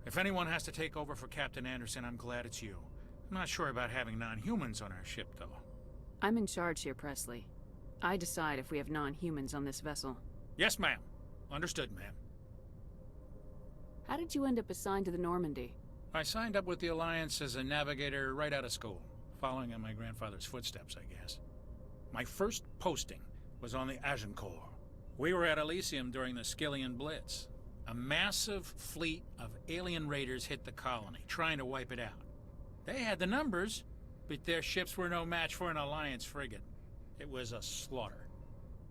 If anyone has to take over for Captain Anderson, I'm glad it's you. I'm not sure about having non-humans on our ship, though. I'm in charge here, Presley. I decide if we have non-humans on this vessel. Yes, ma'am. Understood, ma'am. How did you end up assigned to the Normandy? I signed up with the Alliance as a navigator right out of school, following in my grandfather's footsteps, I guess. My first posting was on the Agincourt. We were at Elysium during the Skillian Blitz. A massive fleet of alien raiders hit the colony, trying to wipe it out. They had the numbers, but their ships were no match for an Alliance frigate. It was a slaughter.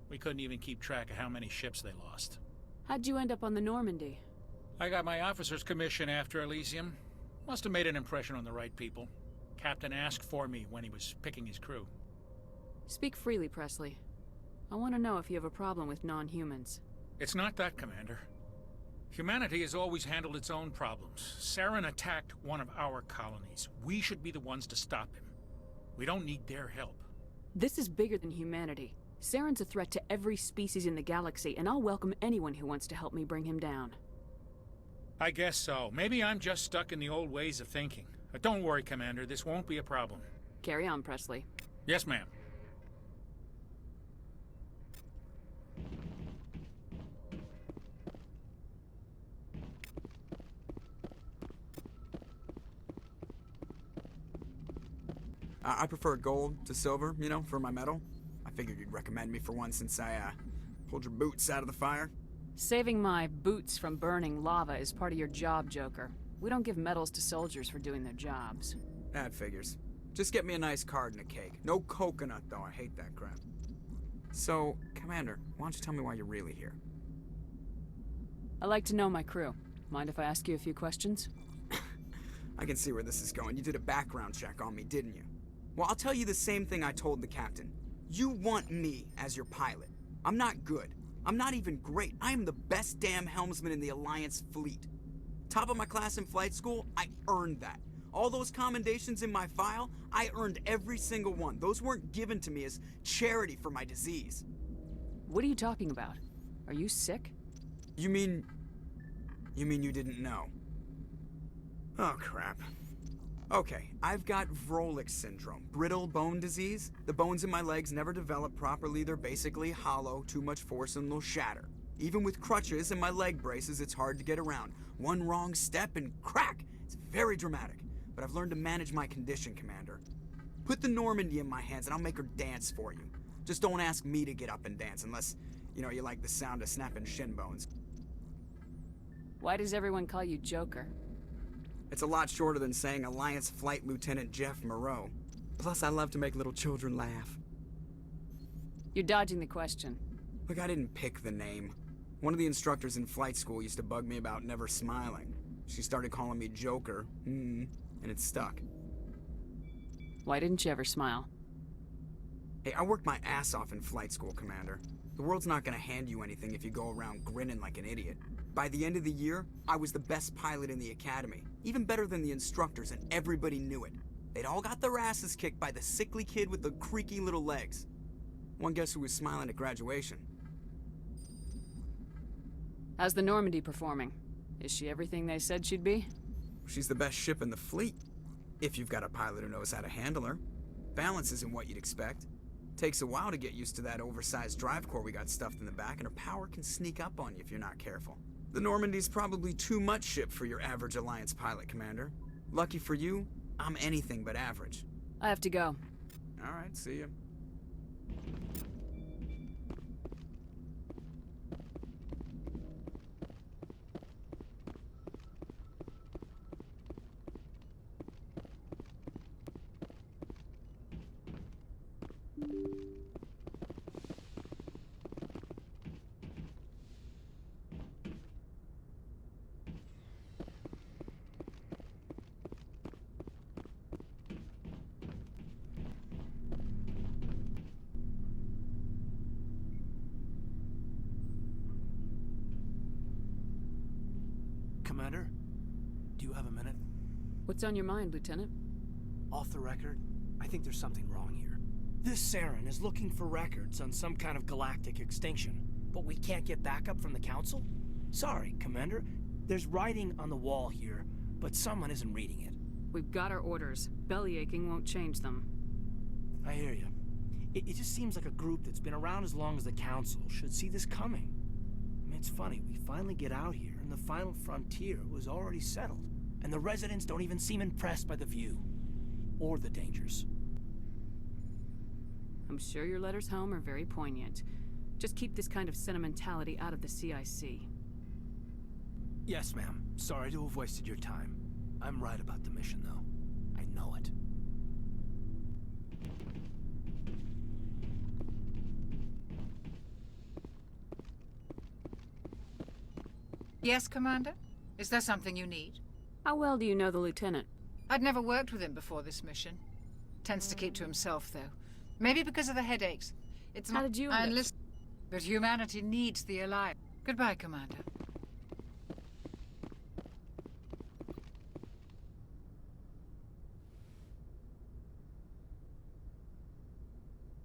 We couldn't even keep track of how many ships they lost. How'd you end up on the Normandy? I got my officer's commission after Elysium. Must have made an impression on the right people. Captain asked for me when he was picking his crew. Speak freely, Presley. I want to know if you have a problem with non-humans. It's not that, Commander. Humanity has always handled its own problems. Saren attacked one of our colonies. We should be the ones to stop him. We don't need their help. This is bigger than humanity. Saren's a threat to every species in the galaxy, and I'll welcome anyone who wants to help me bring him down. I guess so. Maybe I'm just stuck in the old ways of thinking. But don't worry, Commander. This won't be a problem. Carry on, Presley. Yes, ma'am. I prefer gold to silver, you know, for my medal. I figured you'd recommend me for one since I, pulled your boots out of the fire. Saving my boots from burning lava is part of your job, Joker. We don't give medals to soldiers for doing their jobs. That figures. Just get me a nice card and a cake. No coconut, though. I hate that crap. So, Commander, why don't you tell me why you're really here? I like to know my crew. Mind if I ask you a few questions? I can see where this is going. You did a background check on me, didn't you? Well, I'll tell you the same thing I told the captain. You want me as your pilot. I'm not good. I'm not even great. I am the best damn helmsman in the Alliance fleet. Top of my class in flight school, I earned that. All those commendations in my file, I earned every single one. Those weren't given to me as charity for my disease. What are you talking about? Are you sick? You mean you didn't know? Oh, crap. Okay, I've got Vrolik syndrome, brittle bone disease. The bones in my legs never develop properly. They're basically hollow, too much force and they'll shatter. Even with crutches and my leg braces, it's hard to get around. One wrong step and crack! It's very dramatic. But I've learned to manage my condition, Commander. Put the Normandy in my hands and I'll make her dance for you. Just don't ask me to get up and dance unless, you know, you like the sound of snapping shin bones. Why does everyone call you Joker? It's a lot shorter than saying Alliance Flight Lieutenant Jeff Moreau. Plus, I love to make little children laugh. You're dodging the question. Look, I didn't pick the name. One of the instructors in flight school used to bug me about never smiling. She started calling me Joker, and it stuck. Why didn't you ever smile? Hey, I worked my ass off in flight school, Commander. The world's not gonna hand you anything if you go around grinning like an idiot. By the end of the year, I was the best pilot in the academy, even better than the instructors, and everybody knew it. They'd all got their asses kicked by the sickly kid with the creaky little legs. One guess who was smiling at graduation? How's the Normandy performing? Is she everything they said she'd be? She's the best ship in the fleet, if you've got a pilot who knows how to handle her. Balance isn't what you'd expect. Takes a while to get used to that oversized drive core we got stuffed in the back, and her power can sneak up on you if you're not careful. The Normandy's probably too much ship for your average Alliance pilot, Commander. Lucky for you, I'm anything but average. I have to go. All right, see ya. Commander, do you have a minute? What's on your mind, Lieutenant? Off the record, I think there's something wrong here. This Saren is looking for records on some kind of galactic extinction, but we can't get backup from the Council? Sorry, Commander, There's writing on the wall here, but someone isn't reading it. We've got our orders. Belly aching won't change them. I hear you. It just seems like a group that's been around as long as the Council should see this coming. I mean, it's funny, we finally get out here, and the final frontier was already settled. And the residents don't even seem impressed by the view. Or the dangers. I'm sure your letters home are very poignant. Just keep this kind of sentimentality out of the CIC. Yes, ma'am. Sorry to have wasted your time. I'm right about the mission, though. I know it. Yes, Commander? Is there something you need? How well do you know the lieutenant? I'd never worked with him before this mission. Tends to keep to himself, though. Maybe because of the headaches. It's How not... did you I enlist? enlist... But humanity needs the Alliance. Goodbye, Commander.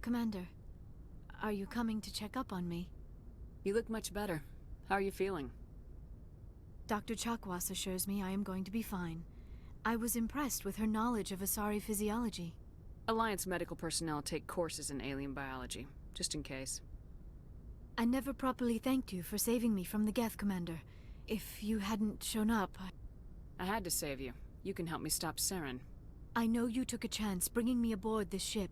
Commander, are you coming to check up on me? You look much better. How are you feeling? Dr. Chakwas assures me I am going to be fine. I was impressed with her knowledge of Asari physiology. Alliance medical personnel take courses in alien biology, just in case. I never properly thanked you for saving me from the Geth, Commander. If you hadn't shown up, I had to save you. You can help me stop Saren. I know you took a chance bringing me aboard this ship.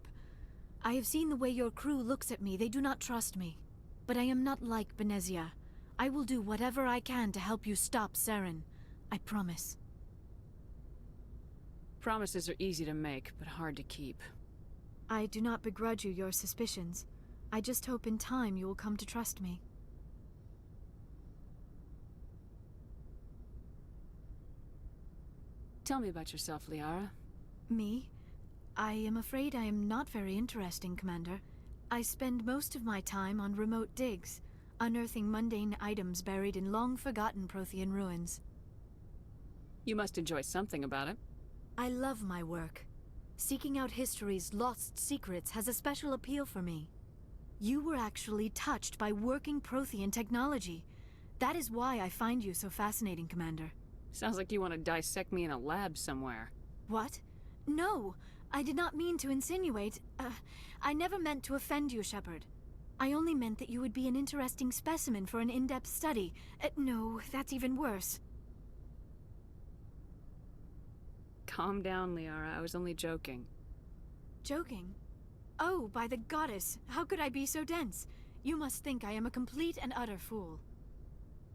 I have seen the way your crew looks at me. They do not trust me. But I am not like Benezia. I will do whatever I can to help you stop Saren. I promise. Promises are easy to make, but hard to keep. I do not begrudge you your suspicions. I just hope in time you will come to trust me. Tell me about yourself, Liara. Me? I am afraid I am not very interesting, Commander. I spend most of my time on remote digs, unearthing mundane items buried in long-forgotten Prothean ruins. You must enjoy something about it. I love my work. Seeking out history's lost secrets has a special appeal for me. You were actually touched by working Prothean technology. That is why I find you so fascinating, Commander. Sounds like you want to dissect me in a lab somewhere. What? No, I did not mean to insinuate. I never meant to offend you, Shepard. I only meant that you would be an interesting specimen for an in-depth study. No, that's even worse. Calm down, Liara. I was only joking. Joking? Oh, by the goddess, how could I be so dense? You must think I am a complete and utter fool.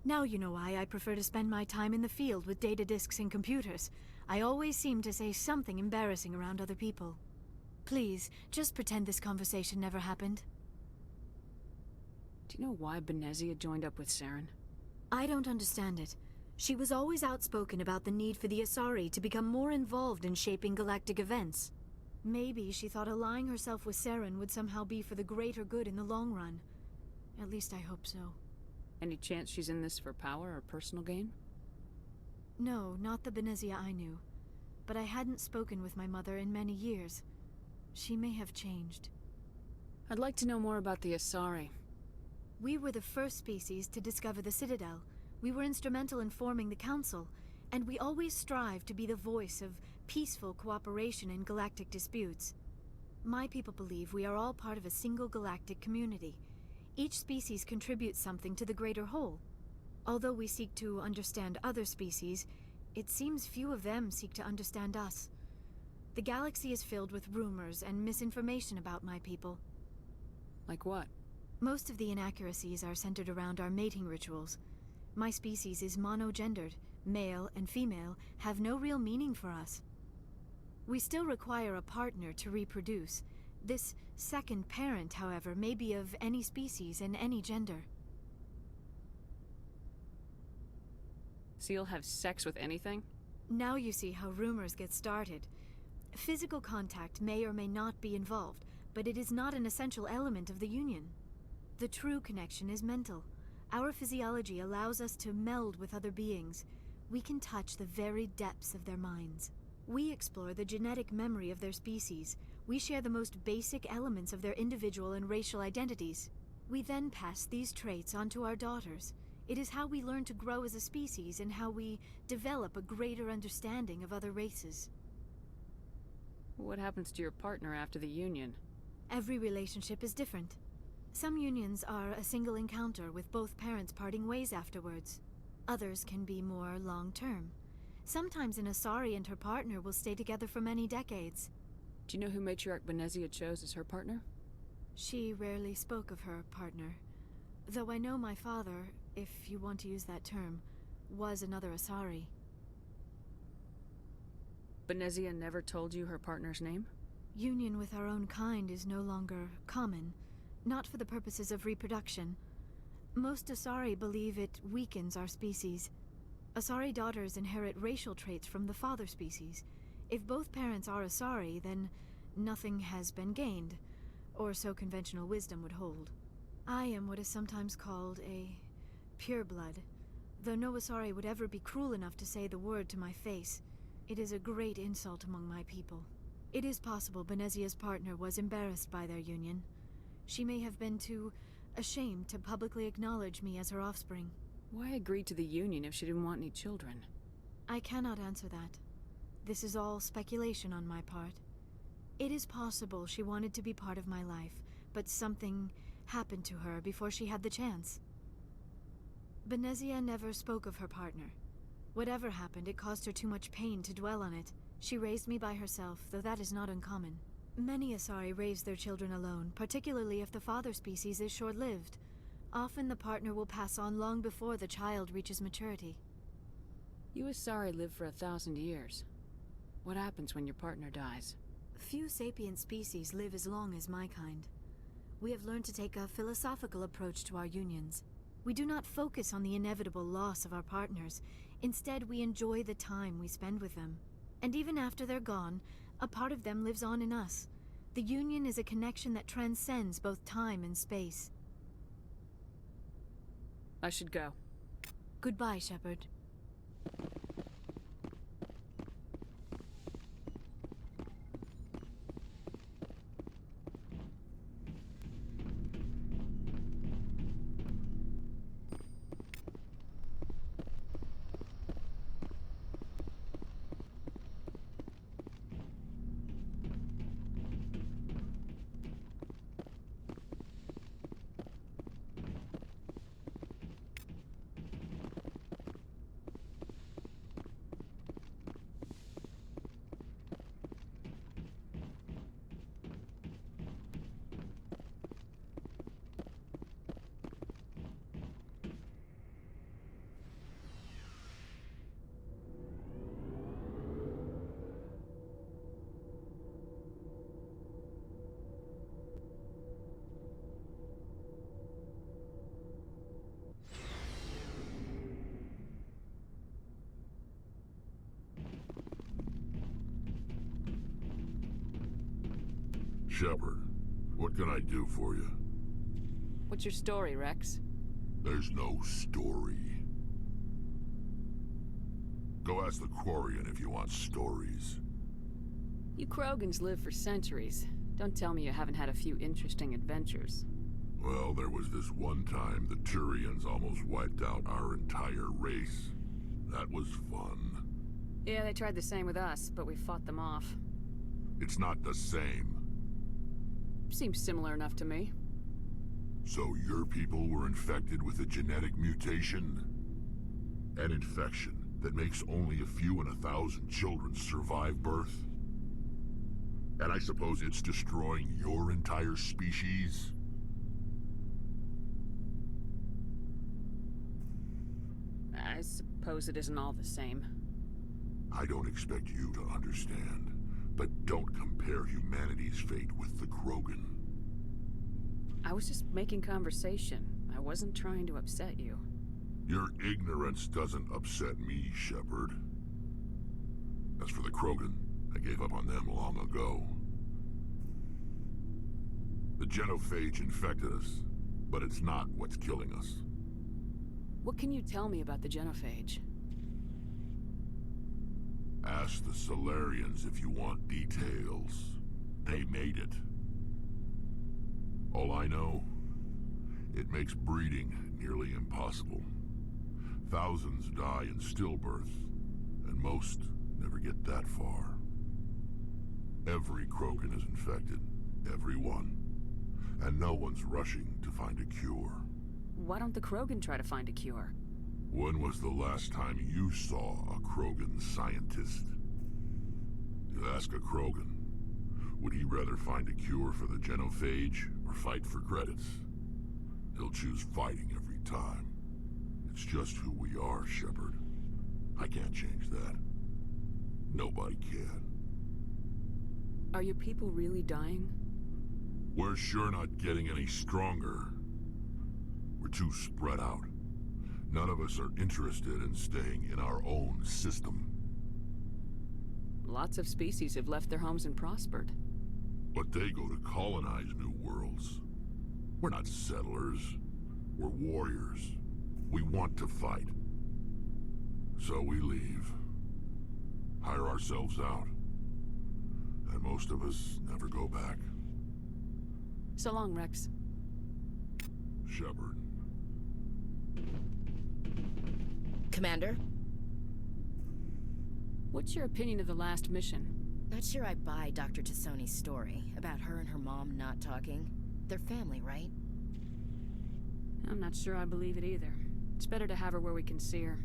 Now you know why I prefer to spend my time in the field with data disks and computers. I always seem to say something embarrassing around other people. Please, just pretend this conversation never happened. Do you know why Benezia joined up with Saren? I don't understand it. She was always outspoken about the need for the Asari to become more involved in shaping galactic events. Maybe she thought allying herself with Saren would somehow be for the greater good in the long run. At least I hope so. Any chance she's in this for power or personal gain? No, not the Benezia I knew. But I hadn't spoken with my mother in many years. She may have changed. I'd like to know more about the Asari. We were the first species to discover the Citadel. We were instrumental in forming the Council, and we always strive to be the voice of peaceful cooperation in galactic disputes. My people believe we are all part of a single galactic community. Each species contributes something to the greater whole. Although we seek to understand other species, it seems few of them seek to understand us. The galaxy is filled with rumors and misinformation about my people. Like what? Most of the inaccuracies are centered around our mating rituals. My species is monogendered. Male and female have no real meaning for us. We still require a partner to reproduce. This second parent, however, may be of any species and any gender. So you'll have sex with anything? Now you see how rumors get started. Physical contact may or may not be involved, but it is not an essential element of the union. The true connection is mental. Our physiology allows us to meld with other beings. We can touch the very depths of their minds. We explore the genetic memory of their species. We share the most basic elements of their individual and racial identities. We then pass these traits onto our daughters. It is how we learn to grow as a species and how we develop a greater understanding of other races. What happens to your partner after the union? Every relationship is different. Some unions are a single encounter with both parents parting ways afterwards. Others can be more long-term. Sometimes an Asari and her partner will stay together for many decades. Do you know who Matriarch Benezia chose as her partner? She rarely spoke of her partner. Though I know my father, if you want to use that term, was another Asari. Benezia never told you her partner's name? Union with our own kind is no longer common, not for the purposes of reproduction. Most Asari believe it weakens our species. Asari daughters inherit racial traits from the father species. If both parents are Asari, then nothing has been gained, or so conventional wisdom would hold. I am what is sometimes called a pureblood, though no Asari would ever be cruel enough to say the word to my face. It is a great insult among my people. It is possible Benezia's partner was embarrassed by their union. She may have been too ashamed to publicly acknowledge me as her offspring. Why agree to the union if she didn't want any children? I cannot answer that. This is all speculation on my part. It is possible she wanted to be part of my life, but something happened to her before she had the chance. Benezia never spoke of her partner. Whatever happened, it caused her too much pain to dwell on it. She raised me by herself, though that is not uncommon. Many Asari raise their children alone, particularly if the father species is short-lived. Often the partner will pass on long before the child reaches maturity. You Asari live for 1,000 years. What happens when your partner dies? Few sapient species live as long as my kind. We have learned to take a philosophical approach to our unions. We do not focus on the inevitable loss of our partners. Instead, we enjoy the time we spend with them. And even after they're gone, a part of them lives on in us. The union is a connection that transcends both time and space. I should go. Goodbye, Shepard. Shepard, what can I do for you? What's your story, Rex? There's no story. Go ask the Quarian if you want stories. You Krogans live for centuries. Don't tell me you haven't had a few interesting adventures. Well, there was this one time the Turians almost wiped out our entire race. That was fun. Yeah, they tried the same with us, but we fought them off. It's not the same. Seems similar enough to me. So your people were infected with a genetic mutation? An infection that makes only a few in 1,000 children survive birth? And I suppose it's destroying your entire species? I suppose it isn't all the same. I don't expect you to understand, but don't compare humanity's fate with the Krogan. I was just making conversation. I wasn't trying to upset you. Your ignorance doesn't upset me, Shepard. As for the Krogan, I gave up on them long ago. The genophage infected us, but it's not what's killing us. What can you tell me about the genophage? Ask the Solarians if you want details. They made it. All I know, it makes breeding nearly impossible. Thousands die in stillbirth, and most never get that far. Every Krogan is infected. Every one. And no one's rushing to find a cure. Why don't the Krogan try to find a cure? When was the last time you saw a Krogan scientist? You ask a Krogan, would he rather find a cure for the genophage or fight for credits? He'll choose fighting every time. It's just who we are, Shepard. I can't change that. Nobody can. Are your people really dying? We're sure not getting any stronger. We're too spread out. None of us are interested in staying in our own system. Lots of species have left their homes and prospered. But they go to colonize new worlds. We're not settlers. We're warriors. We want to fight. So we leave. Hire ourselves out. And most of us never go back. So long, Rex. Shepard. Commander? What's your opinion of the last mission? Not sure I buy Dr. Tassoni's story about her and her mom not talking. They're family, right? I'm not sure I believe it either. It's better to have her where we can see her.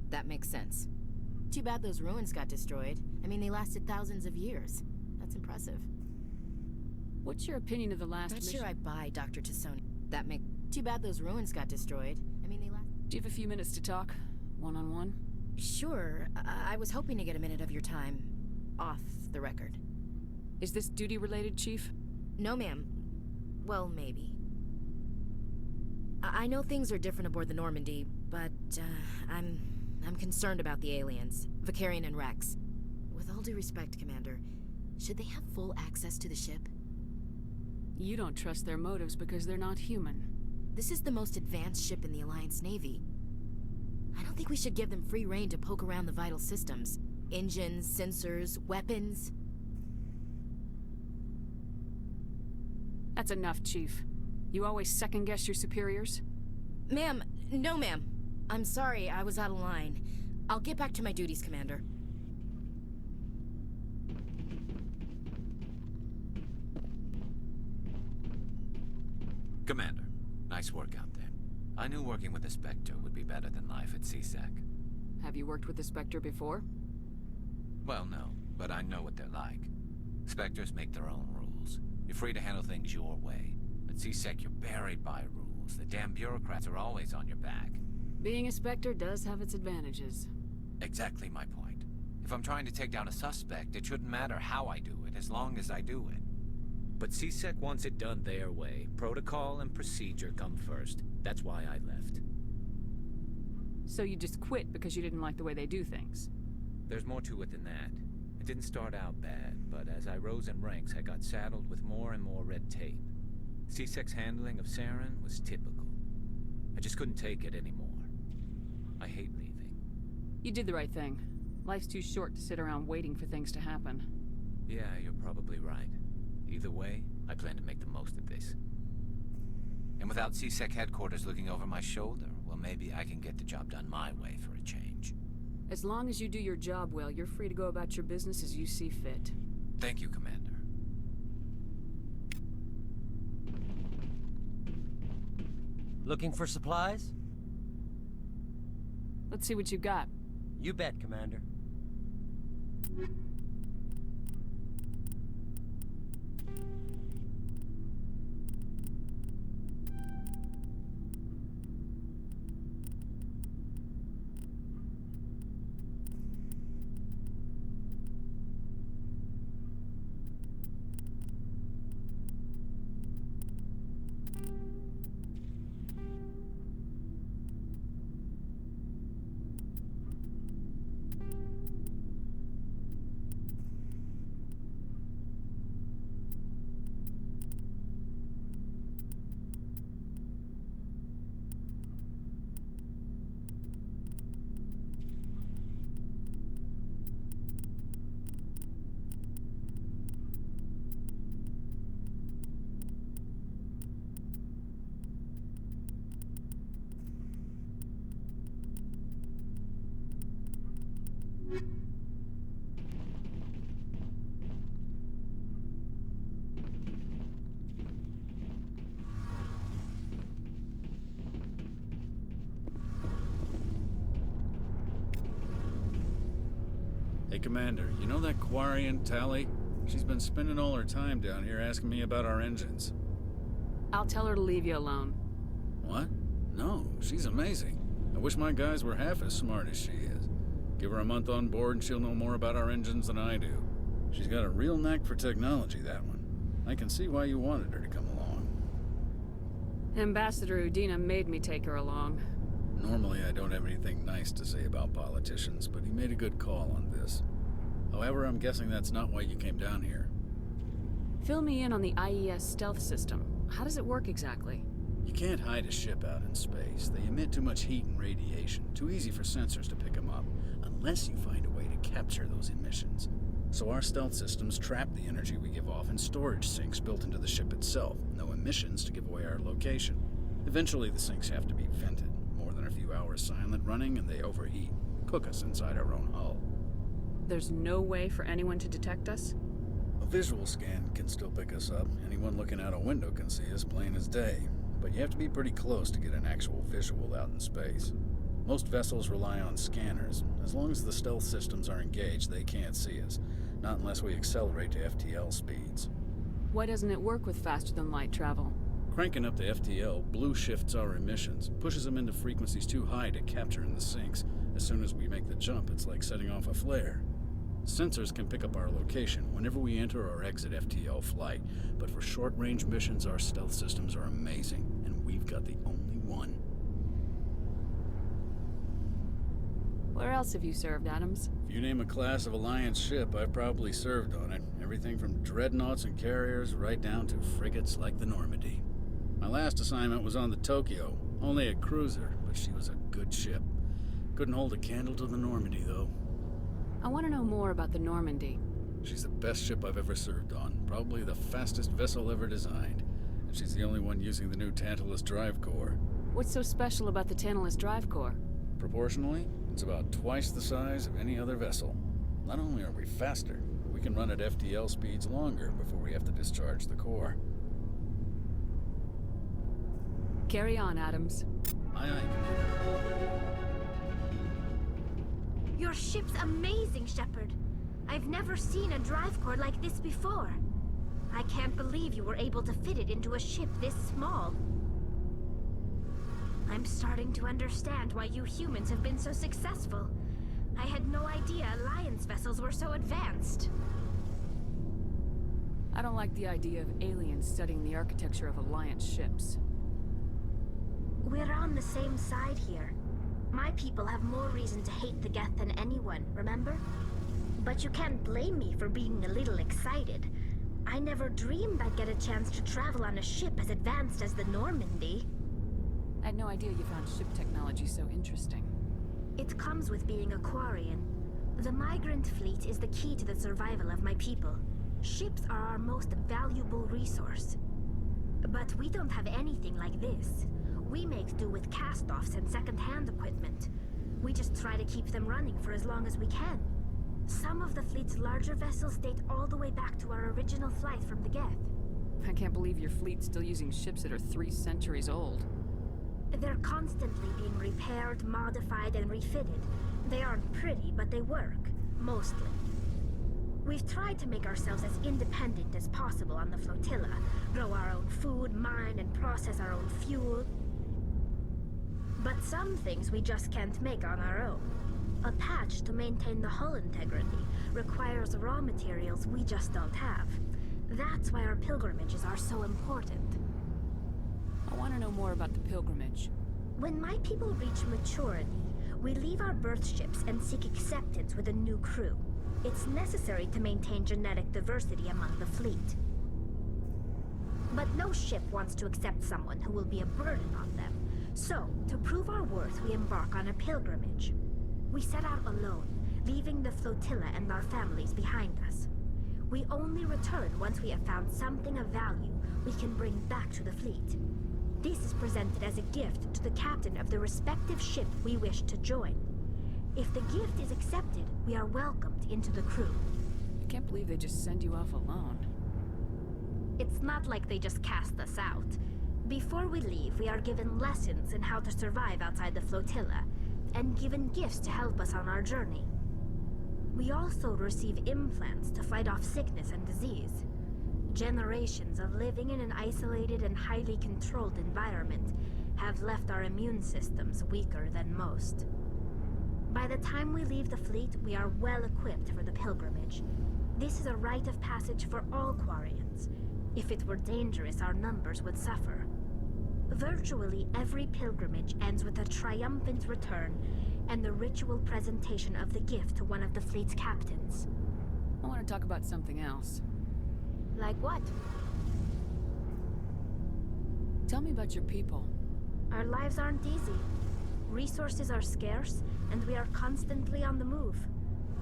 That makes sense. Too bad those ruins got destroyed. I mean, they lasted thousands of years. That's impressive. What's your opinion of the last Not mission? sure I buy Dr. Tassoni. That make Too bad those ruins got destroyed. I mean, they last. Do you have a few minutes to talk? One-on-one? Sure. I was hoping to get a minute of your time off the record. Is this duty-related, Chief? No, ma'am. Well, maybe. I know things are different aboard the Normandy, but I'm concerned about the aliens, Vicarian and Rex. With all due respect, Commander, should they have full access to the ship? You don't trust their motives because they're not human. This is the most advanced ship in the Alliance Navy. I don't think we should give them free rein to poke around the vital systems. Engines, sensors, weapons. That's enough, Chief. You always second-guess your superiors? Ma'am, no ma'am. I'm sorry, I was out of line. I'll get back to my duties, Commander. Commander, nice work out there. I knew working with the Spectre would be better than life at CSEC. Have you worked with the Spectre before? Well, no, but I know what they're like. Spectres make their own rules. You're free to handle things your way. At CSEC, you're buried by rules. The damn bureaucrats are always on your back. Being a Spectre does have its advantages. Exactly my point. If I'm trying to take down a suspect, it shouldn't matter how I do it, as long as I do it. But CSEC wants it done their way. Protocol and procedure come first. That's why I left. So you just quit because you didn't like the way they do things? There's more to it than that. It didn't start out bad, but as I rose in ranks, I got saddled with more and more red tape. CSEC's handling of Saren was typical. I just couldn't take it anymore. I hate leaving. You did the right thing. Life's too short to sit around waiting for things to happen. Yeah, you're probably right. Either way, I plan to make the most of this. And without CSEC headquarters looking over my shoulder, well, maybe I can get the job done my way for a change. As long as you do your job well, you're free to go about your business as you see fit. Thank you, Commander. Looking for supplies? Let's see what you got. You bet, Commander. Hey, Commander, you know that Quarian, Tally? She's been spending all her time down here asking me about our engines. I'll tell her to leave you alone. What? No, she's amazing. I wish my guys were half as smart as she is. Give her a month on board and she'll know more about our engines than I do. She's got a real knack for technology, that one. I can see why you wanted her to come along. Ambassador Udina made me take her along. Normally, I don't have anything nice to say about politicians, but he made a good call on this. However, I'm guessing that's not why you came down here. Fill me in on the IES stealth system. How does it work exactly? You can't hide a ship out in space. They emit too much heat and radiation. Too easy for sensors to pick them up, unless you find a way to capture those emissions. So our stealth systems trap the energy we give off in storage sinks built into the ship itself. No emissions to give away our location. Eventually, the sinks have to be vented. More than a few hours silent running, and they overheat. Cook us inside our own hull. There's no way for anyone to detect us? A visual scan can still pick us up. Anyone looking out a window can see us plain as day. But you have to be pretty close to get an actual visual out in space. Most vessels rely on scanners. As long as the stealth systems are engaged, they can't see us. Not unless we accelerate to FTL speeds. Why doesn't it work with faster-than-light travel? Cranking up to FTL blue shifts our emissions, pushes them into frequencies too high to capture in the sinks. As soon as we make the jump, it's like setting off a flare. Sensors can pick up our location whenever we enter or exit FTL flight, but for short-range missions, our stealth systems are amazing, and we've got the only one. Where else have you served, Adams? If you name a class of Alliance ship, I've probably served on it. Everything from dreadnoughts and carriers right down to frigates like the Normandy. My last assignment was on the Tokyo, only a cruiser, but she was a good ship. Couldn't hold a candle to the Normandy, though. I want to know more about the Normandy. She's the best ship I've ever served on, probably the fastest vessel ever designed. And she's the only one using the new Tantalus drive core. What's so special about the Tantalus drive core? Proportionally, it's about twice the size of any other vessel. Not only are we faster, but we can run at FTL speeds longer before we have to discharge the core. Carry on, Adams. Aye, aye, Commander. Your ship's amazing, Shepard. I've never seen a drive core like this before. I can't believe you were able to fit it into a ship this small. I'm starting to understand why you humans have been so successful. I had no idea Alliance vessels were so advanced. I don't like the idea of aliens studying the architecture of Alliance ships. We're on the same side here. My people have more reason to hate the Geth than anyone, remember? But you can't blame me for being a little excited. I never dreamed I'd get a chance to travel on a ship as advanced as the Normandy. I had no idea you found ship technology so interesting. It comes with being a Quarian. The migrant fleet is the key to the survival of my people. Ships are our most valuable resource. But we don't have anything like this. We make do with cast-offs and second-hand equipment. We just try to keep them running for as long as we can. Some of the fleet's larger vessels date all the way back to our original flight from the Geth. I can't believe your fleet's still using ships that are 3 centuries old. They're constantly being repaired, modified, and refitted. They aren't pretty, but they work. Mostly. We've tried to make ourselves as independent as possible on the flotilla. Grow our own food, mine, and process our own fuel. But some things we just can't make on our own. A patch to maintain the hull integrity requires raw materials we just don't have. That's why our pilgrimages are so important. I want to know more about the pilgrimage. When my people reach maturity, we leave our birth ships and seek acceptance with a new crew. It's necessary to maintain genetic diversity among the fleet. But no ship wants to accept someone who will be a burden on them. So, to prove our worth, we embark on a pilgrimage. We set out alone, leaving the flotilla and our families behind us. We only return once we have found something of value we can bring back to the fleet. This is presented as a gift to the captain of the respective ship we wish to join. If the gift is accepted, we are welcomed into the crew. I can't believe they just send you off alone. It's not like they just cast us out. Before we leave, we are given lessons in how to survive outside the flotilla, and given gifts to help us on our journey. We also receive implants to fight off sickness and disease. Generations of living in an isolated and highly controlled environment have left our immune systems weaker than most. By the time we leave the fleet, we are well equipped for the pilgrimage. This is a rite of passage for all Quarians. If it were dangerous, our numbers would suffer. Virtually every pilgrimage ends with a triumphant return and the ritual presentation of the gift to one of the fleet's captains. I want to talk about something else. Like what? Tell me about your people. Our lives aren't easy. Resources are scarce, and we are constantly on the move.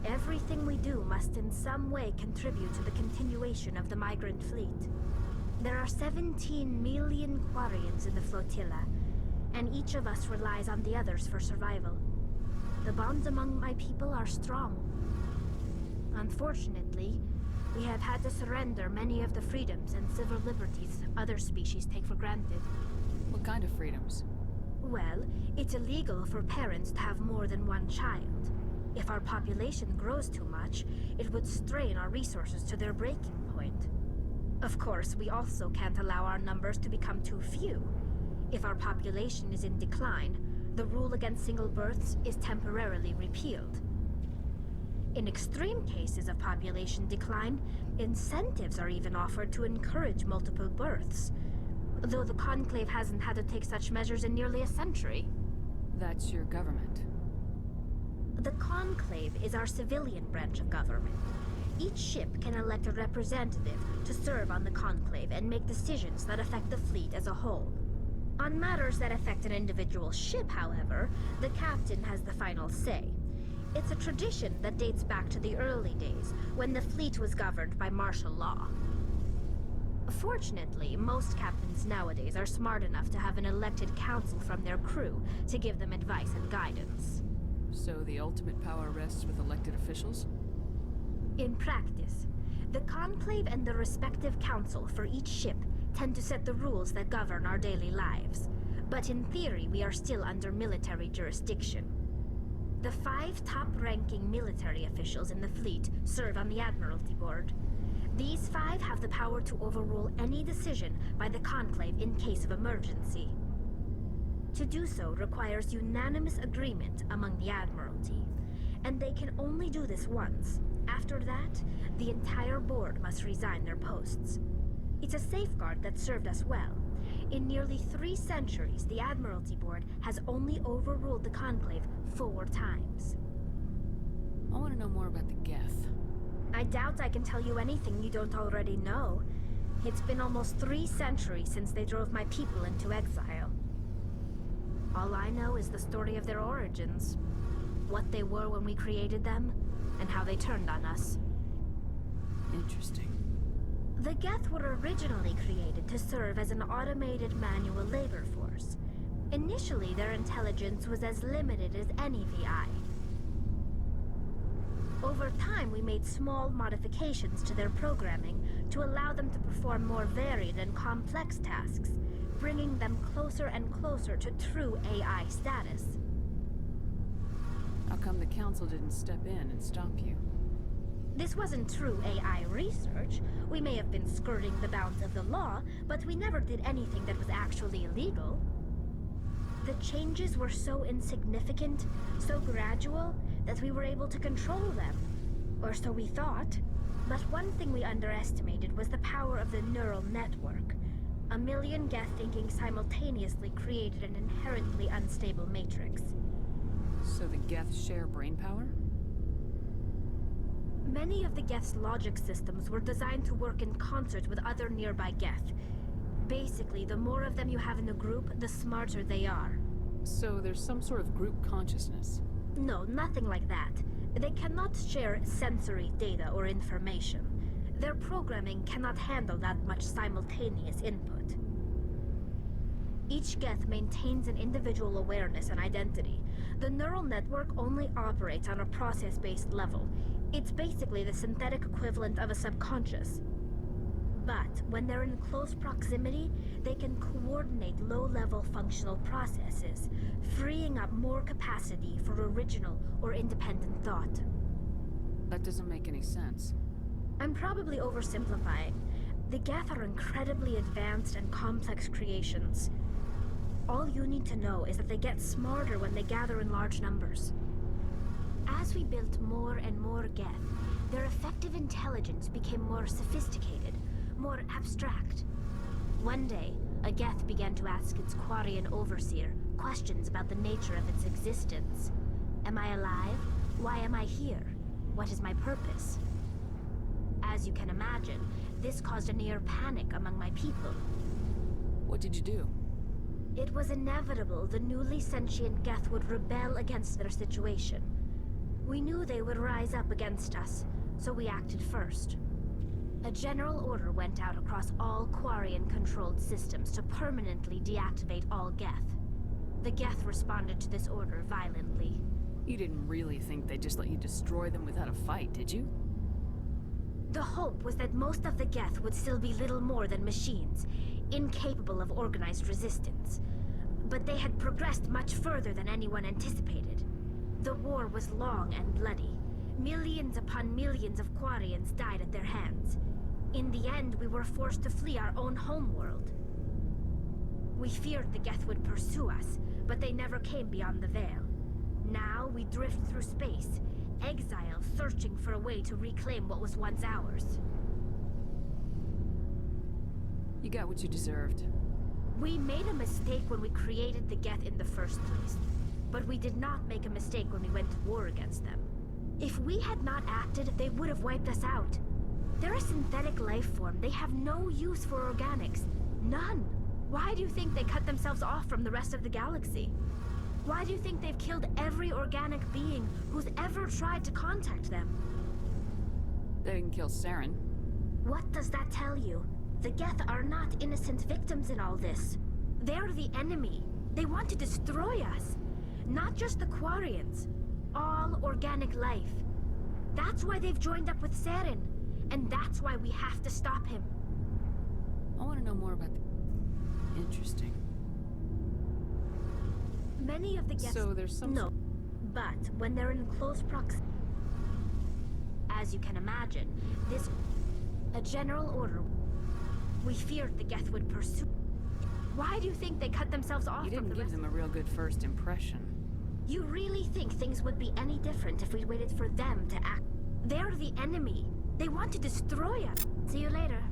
Everything we do must in some way contribute to the continuation of the migrant fleet. There are 17 million Quarians in the flotilla, and each of us relies on the others for survival. The bonds among my people are strong. Unfortunately, we have had to surrender many of the freedoms and civil liberties other species take for granted. What kind of freedoms? Well, it's illegal for parents to have more than one child. If our population grows too much, it would strain our resources to their breaking point. Of course, we also can't allow our numbers to become too few. If our population is in decline, the rule against single births is temporarily repealed. In extreme cases of population decline, incentives are even offered to encourage multiple births, though the Conclave hasn't had to take such measures in nearly a century. That's your government. The Conclave is our civilian branch of government. Each ship can elect a representative to serve on the Conclave and make decisions that affect the fleet as a whole. On matters that affect an individual ship, however, the captain has the final say. It's a tradition that dates back to the early days, when the fleet was governed by martial law. Fortunately, most captains nowadays are smart enough to have an elected council from their crew to give them advice and guidance. So the ultimate power rests with elected officials? In practice, the Conclave and the respective council for each ship tend to set the rules that govern our daily lives. But in theory, we are still under military jurisdiction. The 5 top-ranking military officials in the fleet serve on the Admiralty Board. These 5 have the power to overrule any decision by the Conclave in case of emergency. To do so requires unanimous agreement among the Admiralty, and they can only do this once. After that, the entire board must resign their posts. It's a safeguard that served us well. In nearly 3 centuries, the Admiralty Board has only overruled the Conclave 4 times. I want to know more about the Geth. I doubt I can tell you anything you don't already know. It's been almost 3 centuries since they drove my people into exile. All I know is the story of their origins. What they were when we created them, and how they turned on us. Interesting. The Geth were originally created to serve as an automated manual labor force. Initially, their intelligence was as limited as any VI. Over time, we made small modifications to their programming to allow them to perform more varied and complex tasks, bringing them closer and closer to true AI status. How come the Council didn't step in and stop you? This wasn't true AI research. We may have been skirting the bounds of the law, but we never did anything that was actually illegal. The changes were so insignificant, so gradual, that we were able to control them. Or so we thought. But one thing we underestimated was the power of the neural network. 1 million Geth thinking simultaneously created an inherently unstable matrix. So the Geth share brainpower? Many of the Geth's logic systems were designed to work in concert with other nearby Geth. Basically, the more of them you have in a group, the smarter they are. So there's some sort of group consciousness? No, nothing like that. They cannot share sensory data or information. Their programming cannot handle that much simultaneous input. Each Geth maintains an individual awareness and identity. The neural network only operates on a process-based level. It's basically the synthetic equivalent of a subconscious. But when they're in close proximity, they can coordinate low-level functional processes, freeing up more capacity for original or independent thought. That doesn't make any sense. I'm probably oversimplifying. The Geth are incredibly advanced and complex creations. All you need to know is that they get smarter when they gather in large numbers. As we built more and more Geth, their effective intelligence became more sophisticated, more abstract. One day, a Geth began to ask its Quarian overseer questions about the nature of its existence. Am I alive? Why am I here? What is my purpose? As you can imagine, this caused a near panic among my people. What did you do? It was inevitable the newly sentient Geth would rebel against their situation. We knew they would rise up against us, so we acted first. A general order went out across all Quarian-controlled systems to permanently deactivate all Geth. The Geth responded to this order violently. You didn't really think they'd just let you destroy them without a fight, did you? The hope was that most of the Geth would still be little more than machines, incapable of organized resistance. But they had progressed much further than anyone anticipated. The war was long and bloody. Millions upon millions of Quarians died at their hands. In the end, we were forced to flee our own homeworld. We feared the Geth would pursue us, but they never came beyond the Veil. Now we drift through space, exile searching for a way to reclaim what was once ours. You got what you deserved. We made a mistake when we created the Geth in the first place, but we did not make a mistake when we went to war against them. If we had not acted, they would have wiped us out. They're a synthetic life form. They have no use for organics. None. Why do you think they cut themselves off from the rest of the galaxy? Why do you think they've killed every organic being who's ever tried to contact them? They didn't kill Saren. What does that tell you? The Geth are not innocent victims in all this. They're the enemy. They want to destroy us. Not just the Quarians. All organic life. That's why they've joined up with Saren. And that's why we have to stop him. I want to know more about the... Interesting. Many of the Geth... So there's some... No. But when they're in close proximity... As you can imagine, this... A general order... We feared the Geth would pursue... Why do you think they cut themselves off You from didn't the give rest? them a real good first impression. You really think things would be any different if we waited for them to act? They're the enemy. They want to destroy us. See you later.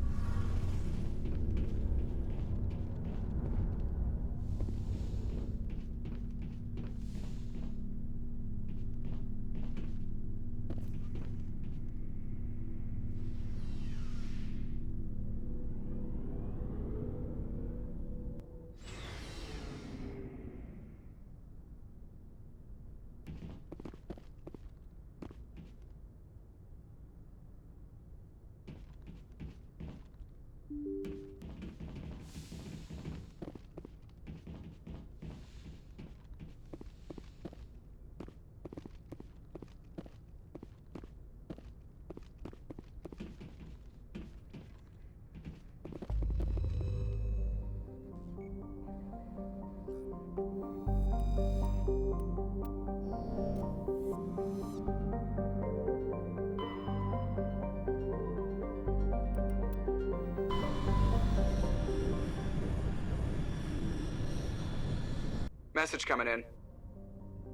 Message coming in.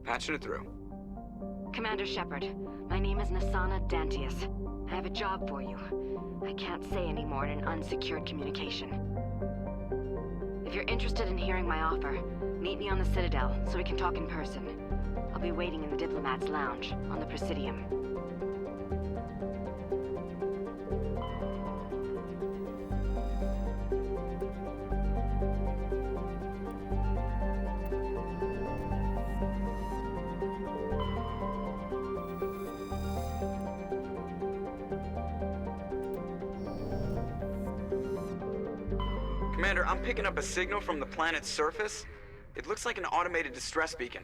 Patching it through. Commander Shepard, my name is Nasana Dantius. I have a job for you. I can't say any more in an unsecured communication. If you're interested in hearing my offer, meet me on the Citadel so we can talk in person. I'll be waiting in the Diplomat's Lounge on the Presidium. Commander, I'm picking up a signal from the planet's surface. It looks like an automated distress beacon.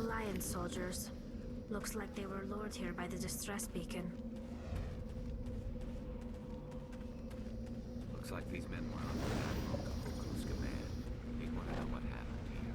Alliance soldiers. Looks like they were lured here by the distress beacon. Looks like these men were under Admiral Kabuko's command. He'd want to know what happened here.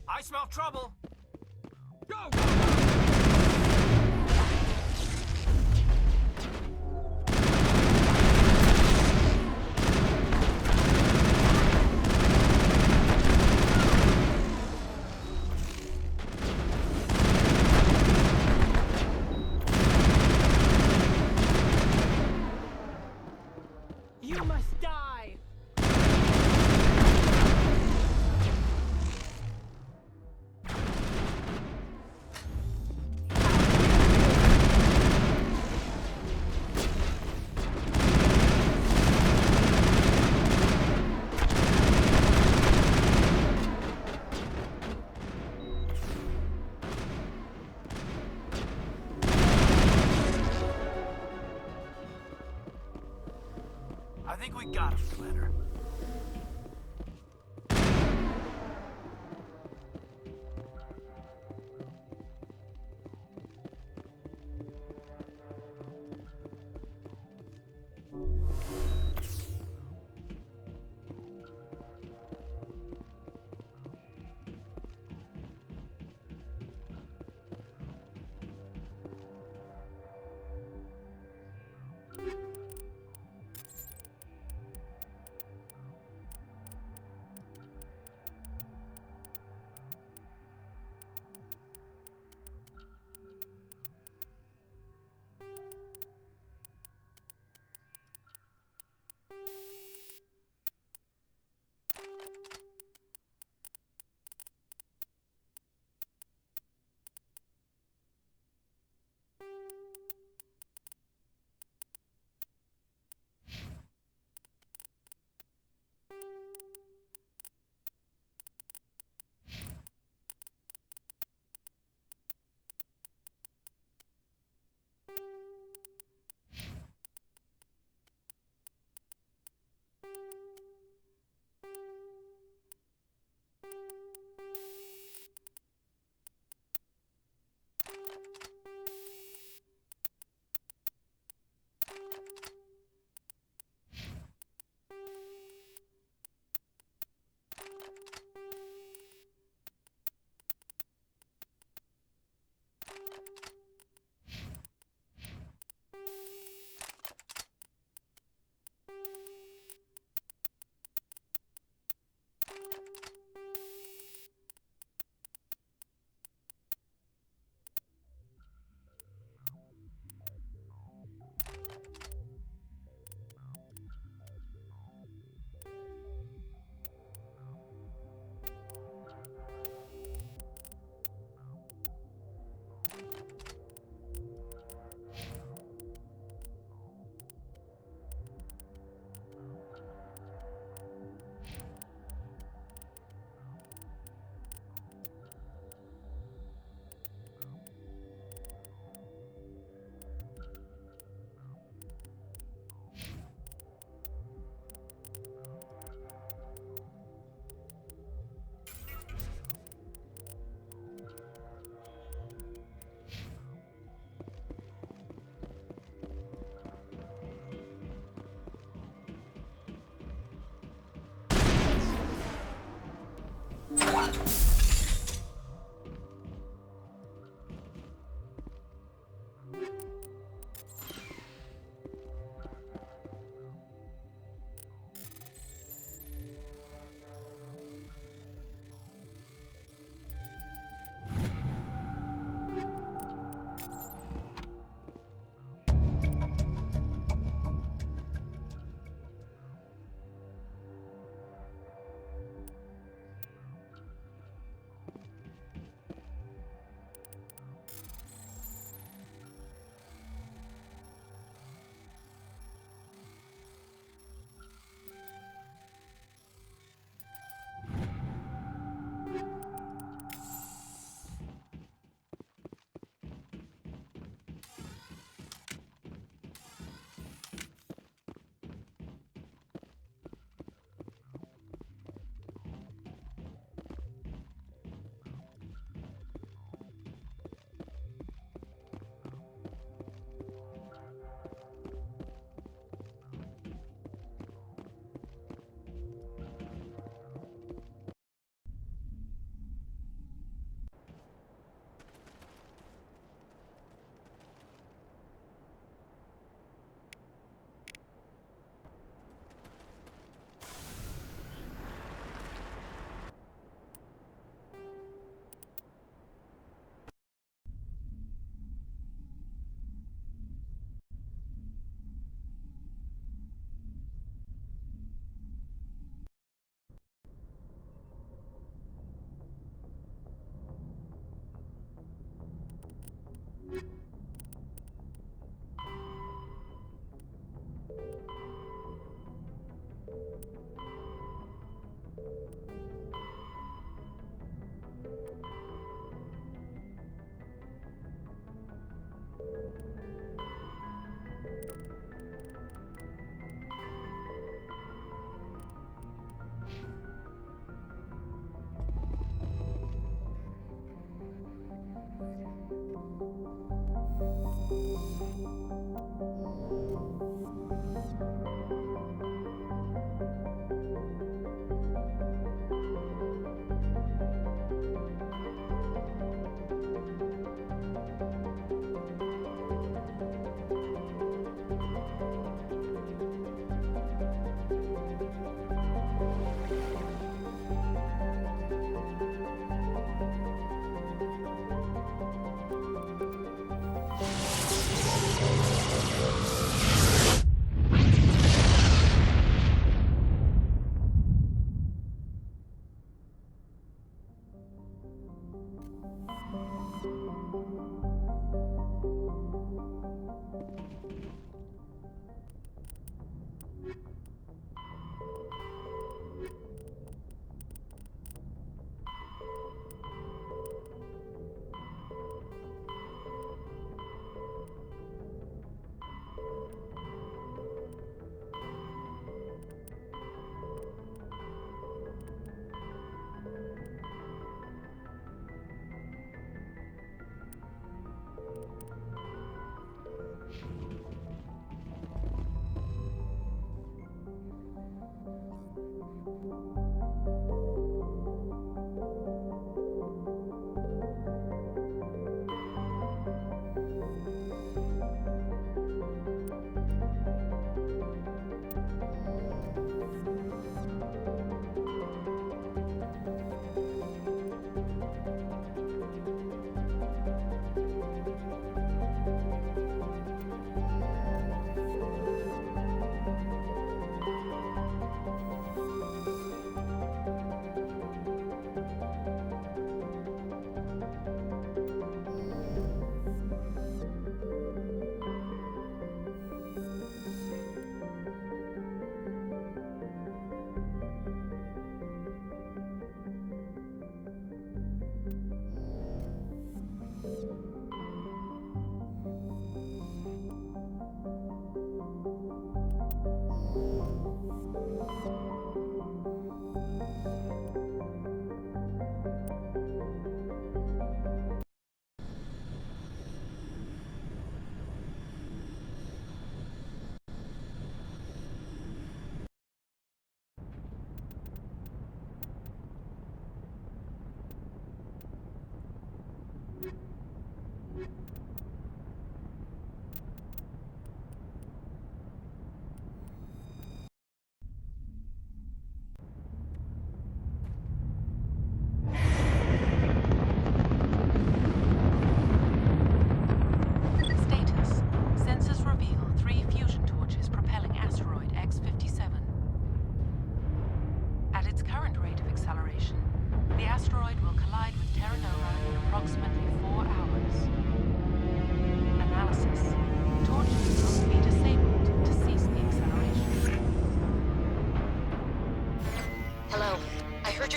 I smell trouble. Go! You must die! I think we got him, Commander.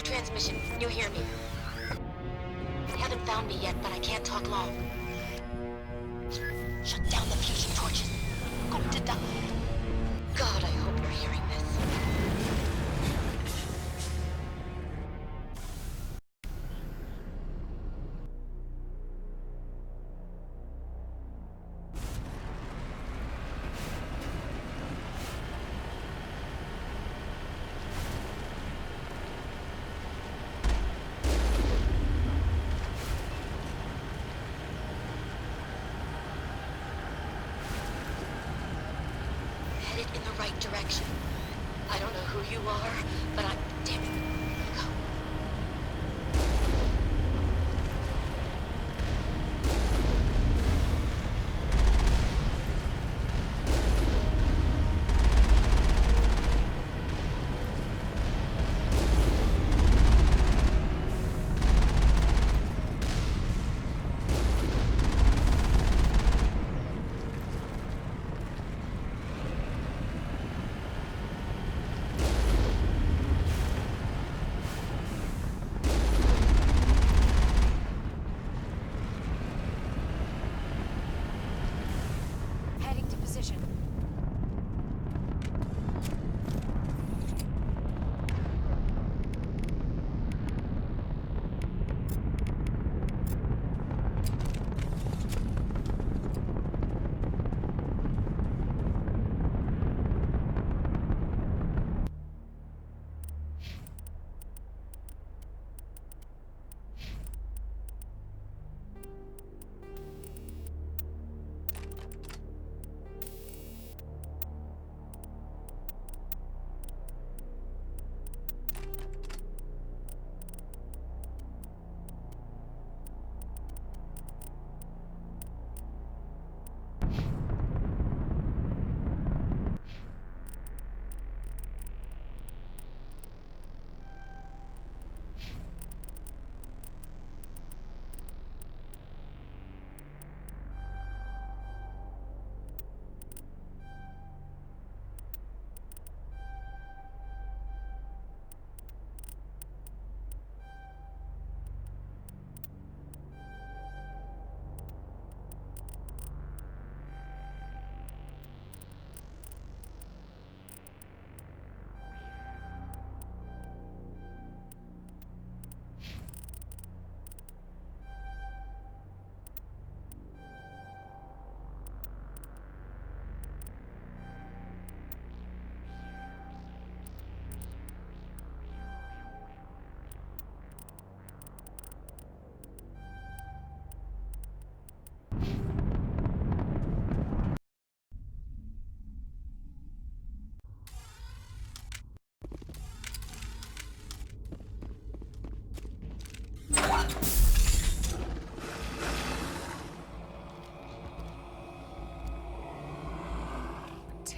Transmission. Can you hear me? They haven't found me yet, but I can't talk long. Shut down the fusion torches. I'm going to die. God, I hope you're hearing this. In the right direction. I don't know who you are, but I'm... Damn it. Go.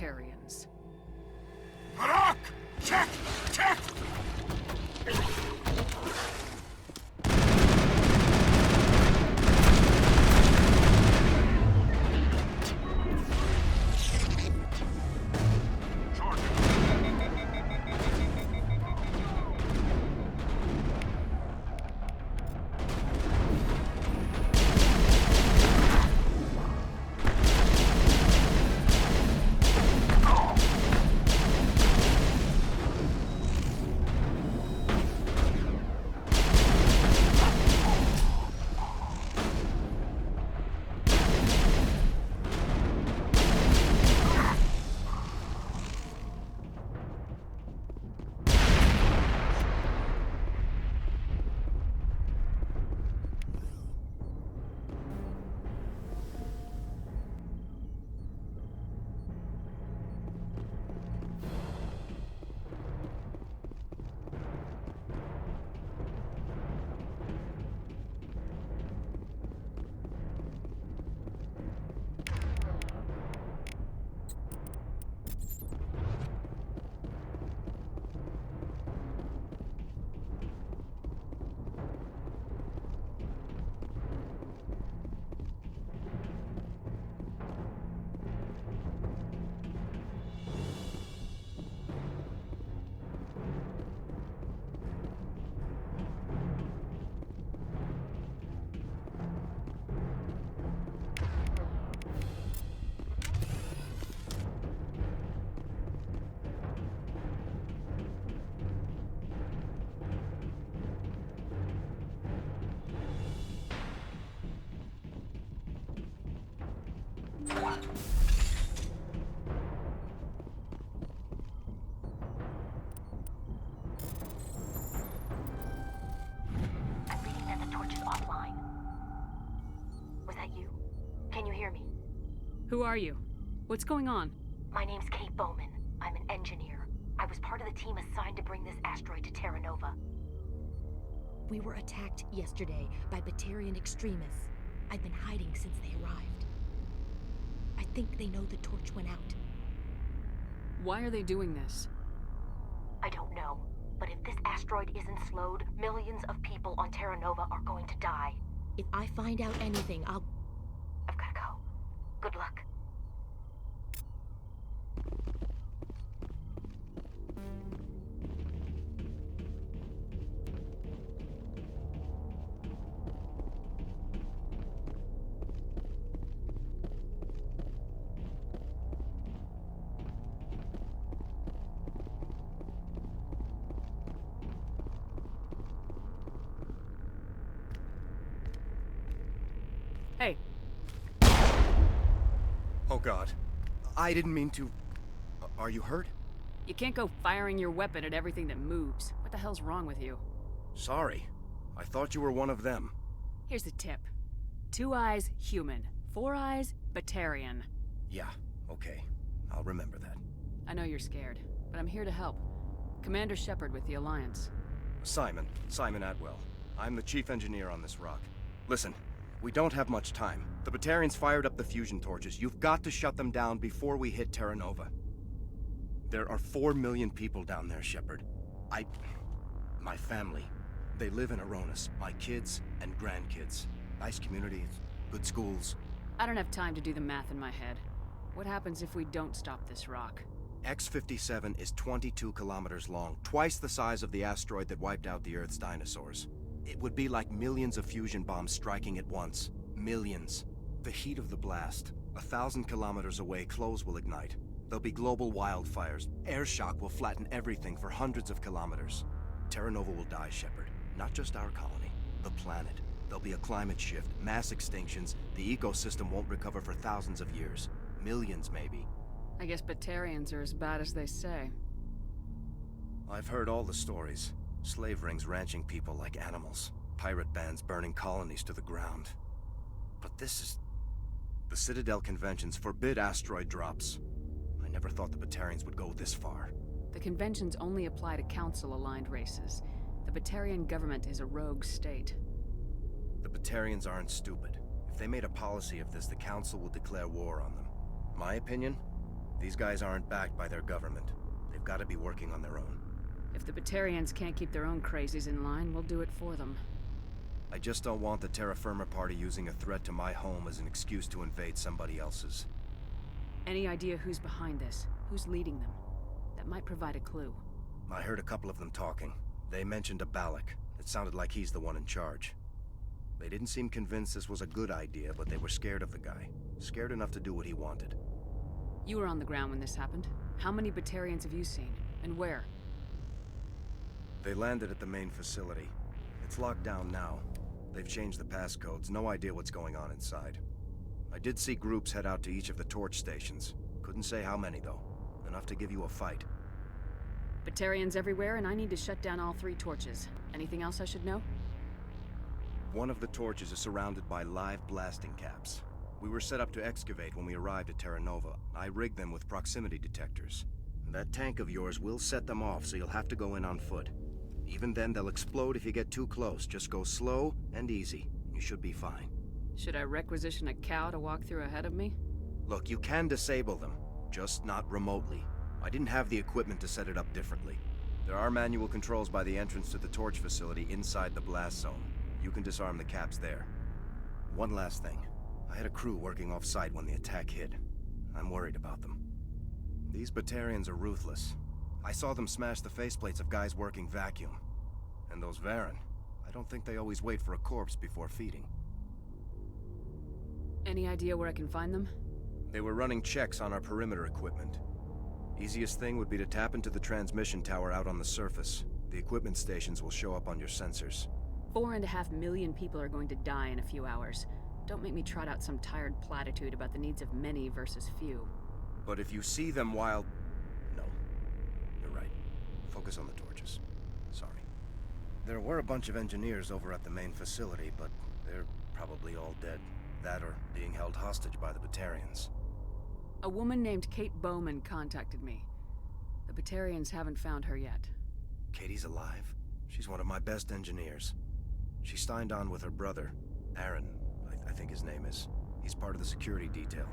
Batarians. Harak! Check! Check! I'm reading that the torch is offline. Was that you? Can you hear me? Who are you? What's going on? My name's Kate Bowman. I'm an engineer. I was part of the team assigned to bring this asteroid to Terra Nova. We were attacked yesterday by Batarian extremists. I've been hiding since they arrived. I think they know the torch went out. Why are they doing this? I don't know, but if this asteroid isn't slowed, millions of people on Terra Nova are going to die. If I find out anything, I've gotta go. Good luck. Hey. Oh God. I didn't mean to... Are you hurt? You can't go firing your weapon at everything that moves. What the hell's wrong with you? Sorry. I thought you were one of them. Here's the tip. 2 eyes, human. 4 eyes, Batarian. Yeah, okay. I'll remember that. I know you're scared, but I'm here to help. Commander Shepard with the Alliance. Simon Atwell. I'm the chief engineer on this rock. Listen, we don't have much time. The Batarians fired up the fusion torches. You've got to shut them down before we hit Terra Nova. There are 4 million people down there, Shepard. My family, they live in Aronis. My kids and grandkids. Nice communities, good schools. I don't have time to do the math in my head. What happens if we don't stop this rock? X-57 is 22 kilometers long, twice the size of the asteroid that wiped out the Earth's dinosaurs. It would be like millions of fusion bombs striking at once. Millions. The heat of the blast. 1,000 kilometers away, clothes will ignite. There'll be global wildfires. Air shock will flatten everything for hundreds of kilometers. Terra Nova will die, Shepard. Not just our colony, the planet. There'll be a climate shift, mass extinctions. The ecosystem won't recover for thousands of years. Millions, maybe. I guess Batarians are as bad as they say. I've heard all the stories. Slave rings ranching people like animals. Pirate bands burning colonies to the ground. But this is... The Citadel conventions forbid asteroid drops. I never thought the Batarians would go this far. The conventions only apply to Council-aligned races. The Batarian government is a rogue state. The Batarians aren't stupid. If they made a policy of this, the Council will declare war on them. My opinion? These guys aren't backed by their government. They've got to be working on their own. If the Batarians can't keep their own crazies in line, we'll do it for them. I just don't want the Terra Firma Party using a threat to my home as an excuse to invade somebody else's. Any idea who's behind this? Who's leading them? That might provide a clue. I heard a couple of them talking. They mentioned a Balak. It sounded like he's the one in charge. They didn't seem convinced this was a good idea, but they were scared of the guy. Scared enough to do what he wanted. You were on the ground when this happened. How many Batarians have you seen? And where? They landed at the main facility. It's locked down now. They've changed the passcodes. No idea what's going on inside. I did see groups head out to each of the torch stations. Couldn't say how many, though. Enough to give you a fight. Batarians everywhere, and I need to shut down all 3 torches. Anything else I should know? One of the torches is surrounded by live blasting caps. We were set up to excavate when we arrived at Terra Nova. I rigged them with proximity detectors. That tank of yours will set them off, so you'll have to go in on foot. Even then, they'll explode if you get too close. Just go slow and easy. You should be fine. Should I requisition a cow to walk through ahead of me? Look, you can disable them, just not remotely. I didn't have the equipment to set it up differently. There are manual controls by the entrance to the torch facility inside the blast zone. You can disarm the caps there. One last thing. I had a crew working off-site when the attack hit. I'm worried about them. These Batarians are ruthless. I saw them smash the faceplates of guys working vacuum. And those Varen, I don't think they always wait for a corpse before feeding. Any idea where I can find them? They were running checks on our perimeter equipment. Easiest thing would be to tap into the transmission tower out on the surface. The equipment stations will show up on your sensors. 4.5 million people are going to die in a few hours. Don't make me trot out some tired platitude about the needs of many versus few. But if you see them while... No. You're right. Focus on the torches. Sorry. There were a bunch of engineers over at the main facility, but they're probably all dead. That or being held hostage by the Batarians. A woman named Kate Bowman contacted me. The Batarians haven't found her yet. Katie's alive? She's one of my best engineers. She signed on with her brother, Aaron, I think his name is. He's part of the security detail.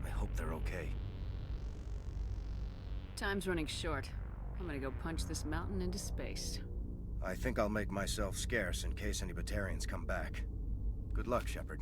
I hope they're okay. Time's running short. I'm gonna go punch this mountain into space. I think I'll make myself scarce in case any Batarians come back. Good luck, Shepard.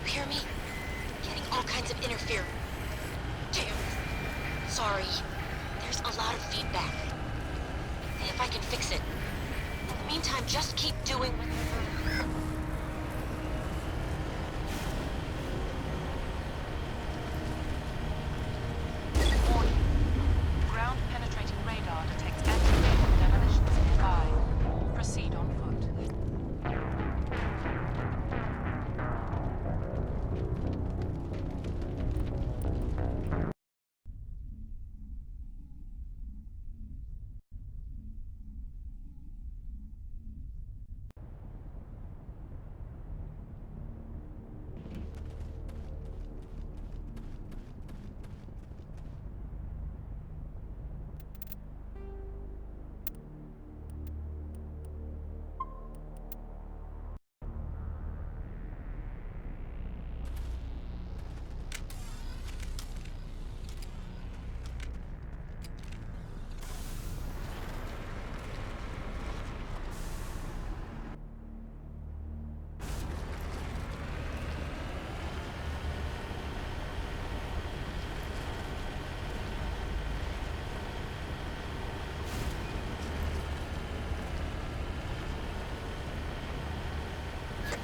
Hear me? Getting all kinds of interference. Damn. Sorry. There's a lot of feedback. See if I can fix it. In the meantime, just keep doing what...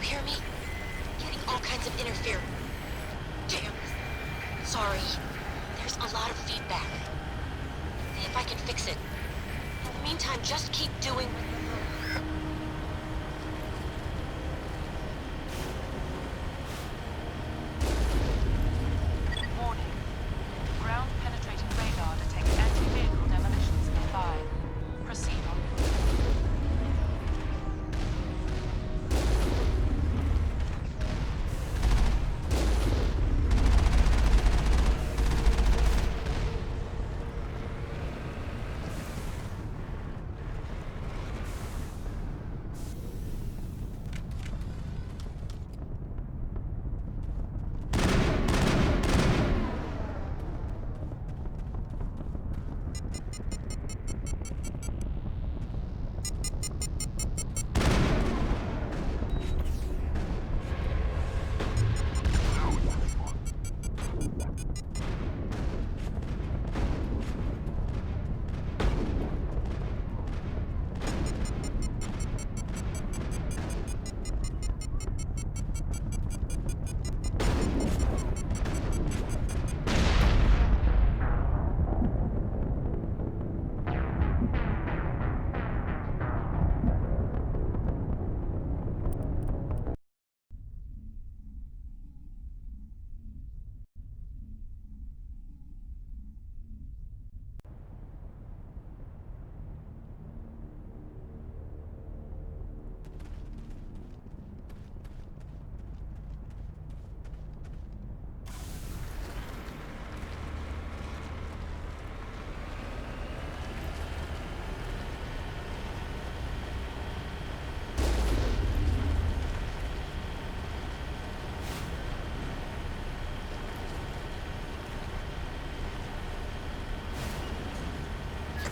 hear me? Getting all kinds of interference. Damn. Sorry. There's a lot of feedback. See if I can fix it. In the meantime, just keep doing... Warning. Ground-penetrating radar detects anti-vehicle demolitions nearby. Proceed on.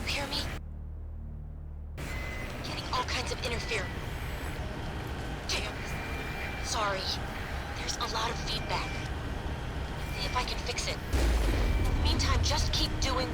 You hear me? Getting all kinds of interference. Damn. Sorry. There's a lot of feedback. See if I can fix it. In the meantime, just keep doing...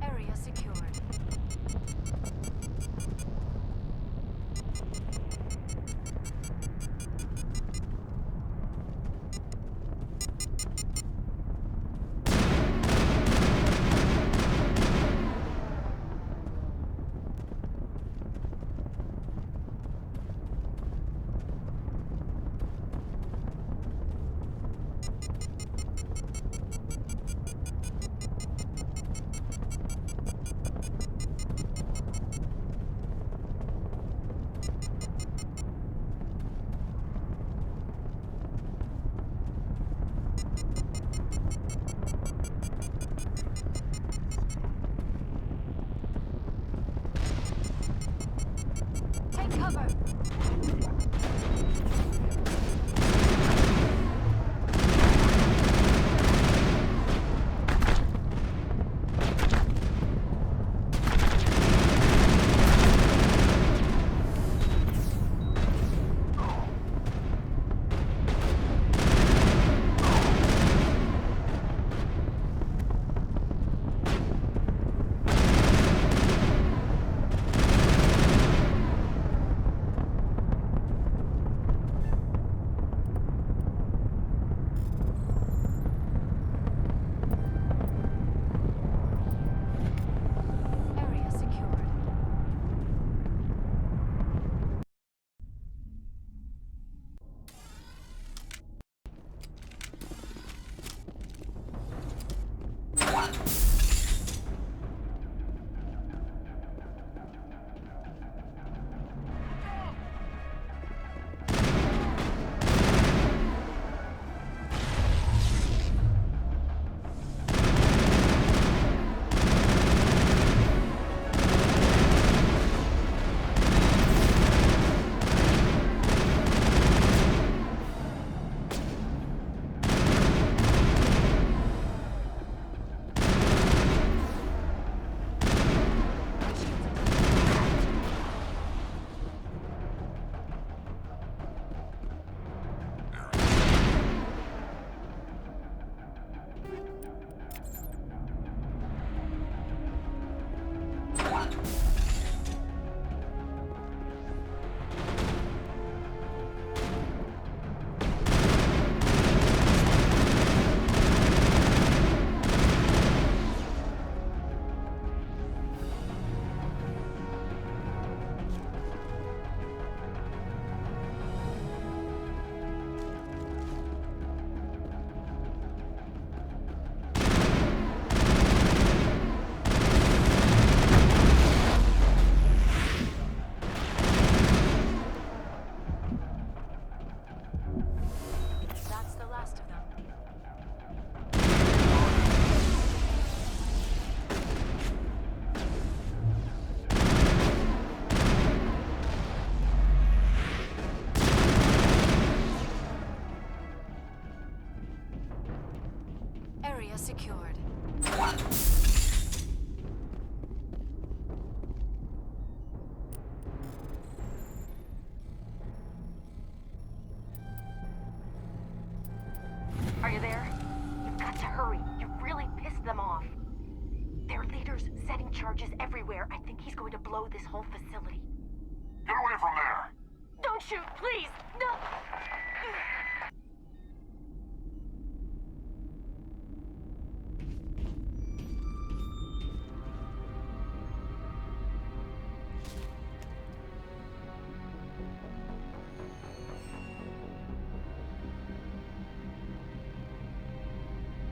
Area secured. Area secured. Are you there? You've got to hurry. You really pissed them off. Their leader's setting charges everywhere. I think he's going to blow this whole facility. Get away from there! Don't shoot, please! No!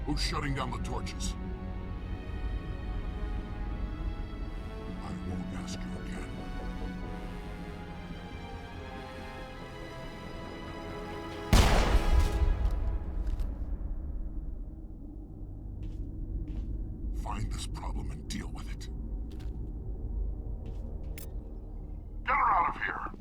Who's shutting down the torches? I won't ask you again. Find this problem and deal with it. Get her out of here!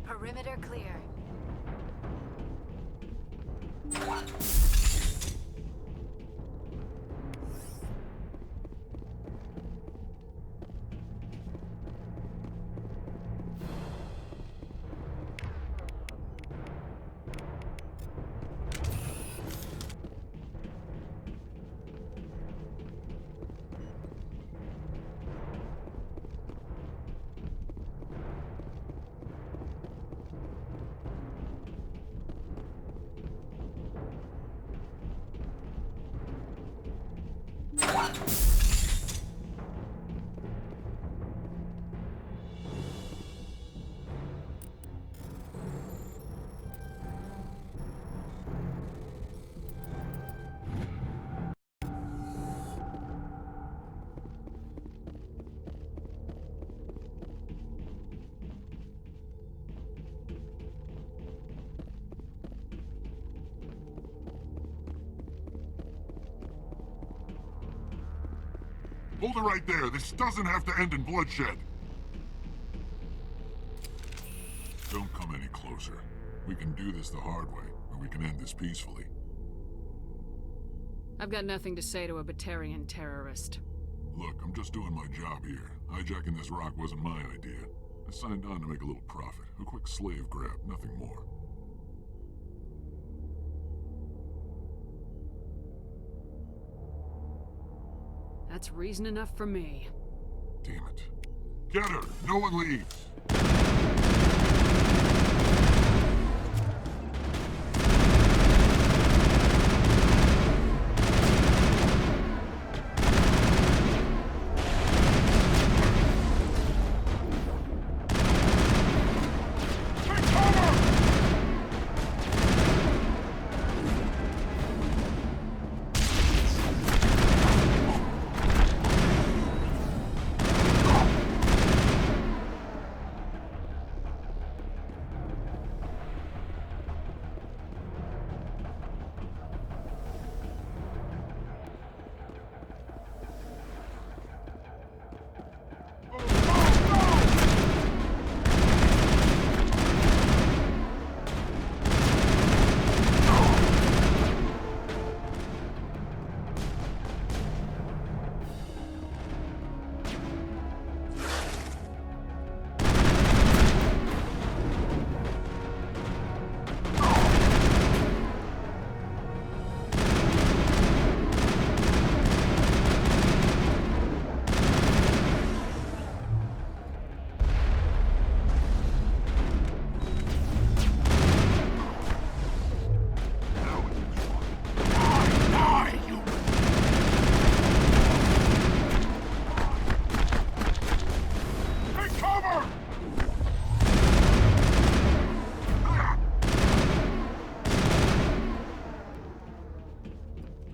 Perimeter clear. Hold it right there. This doesn't have to end in bloodshed. Don't come any closer. We can do this the hard way, or we can end this peacefully. I've got nothing to say to a Batarian terrorist. Look, I'm just doing my job here. Hijacking this rock wasn't my idea. I signed on to make a little profit. A quick slave grab, nothing more. That's reason enough for me. Damn it. Get her! No one leaves!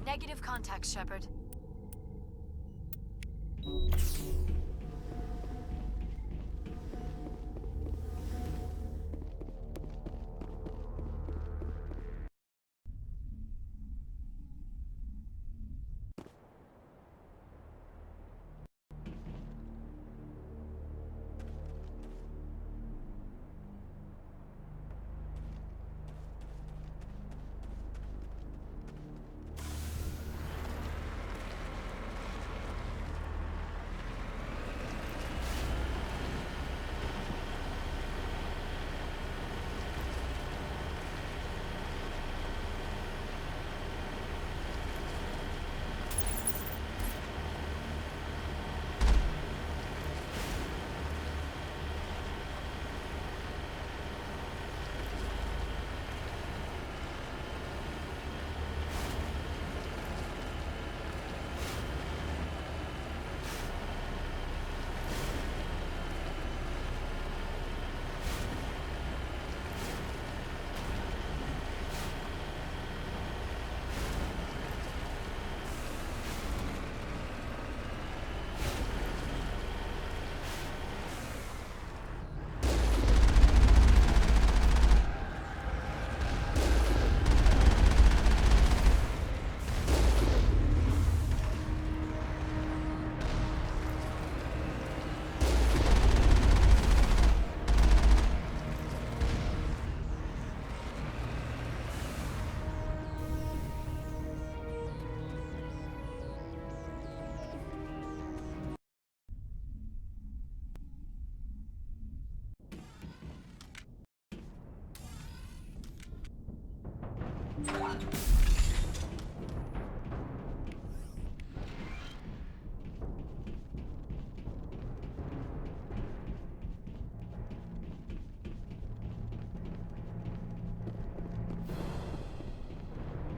Negative contact, Shepard.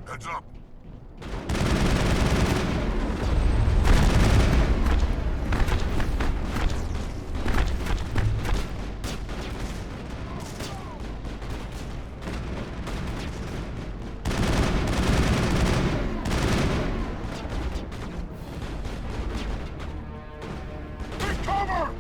Heads up! Take cover!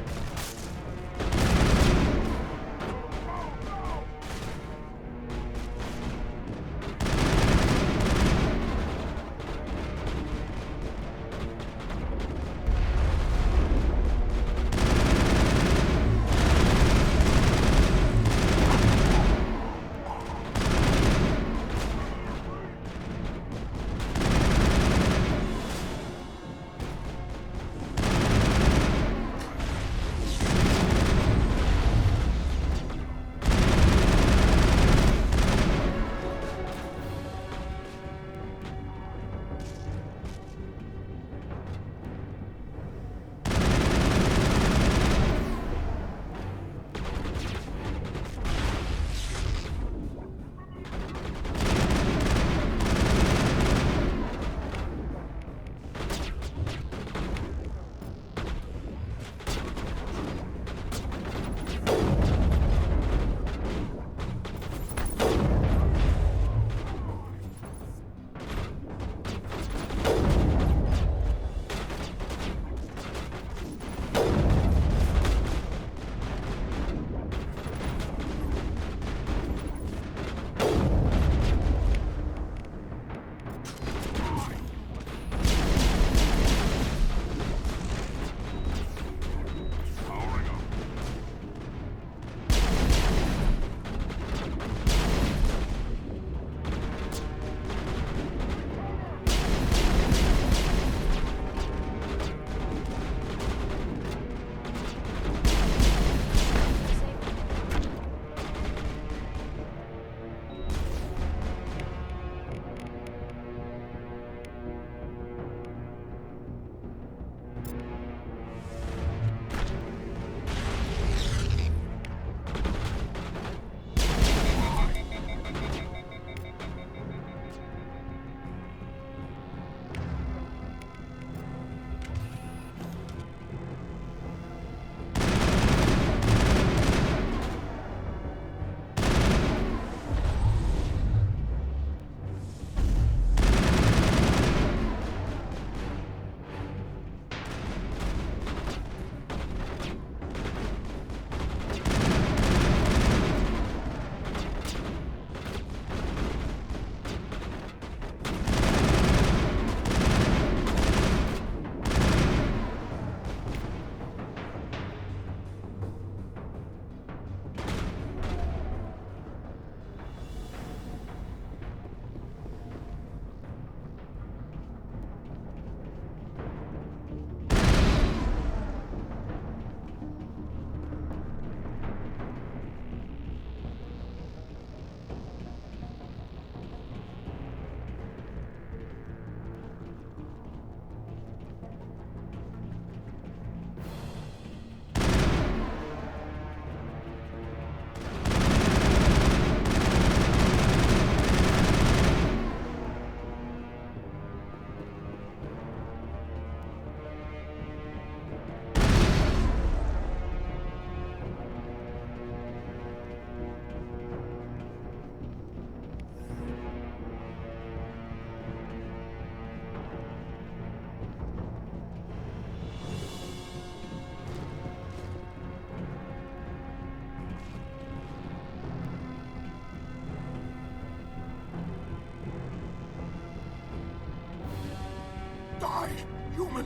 Die, human!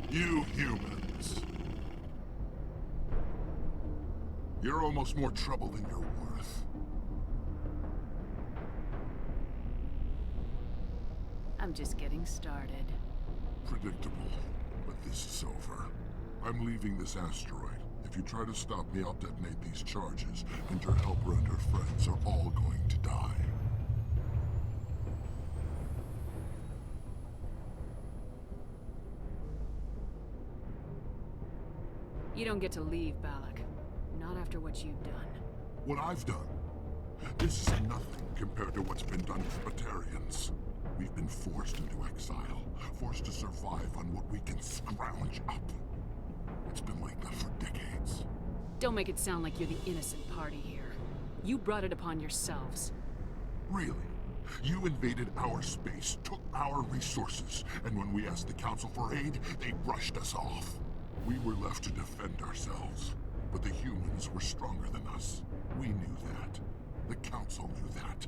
You humans. You're almost more trouble than you're worth. I'm just getting started. Predictable, but this is over. I'm leaving this asteroid. If you try to stop me, I'll detonate these charges, and your helper and her friends are all going to die. You don't get to leave, Balak. Not after what you've done. What I've done? This is nothing compared to what's been done to Batarians. We've been forced into exile, forced to survive on what we can scrounge up. It's been like that for decades. Don't make it sound like you're the innocent party here. You brought it upon yourselves. Really? You invaded our space, took our resources, and when we asked the Council for aid, they brushed us off. We were left to defend ourselves, but the humans were stronger than us. We knew that. The Council knew that.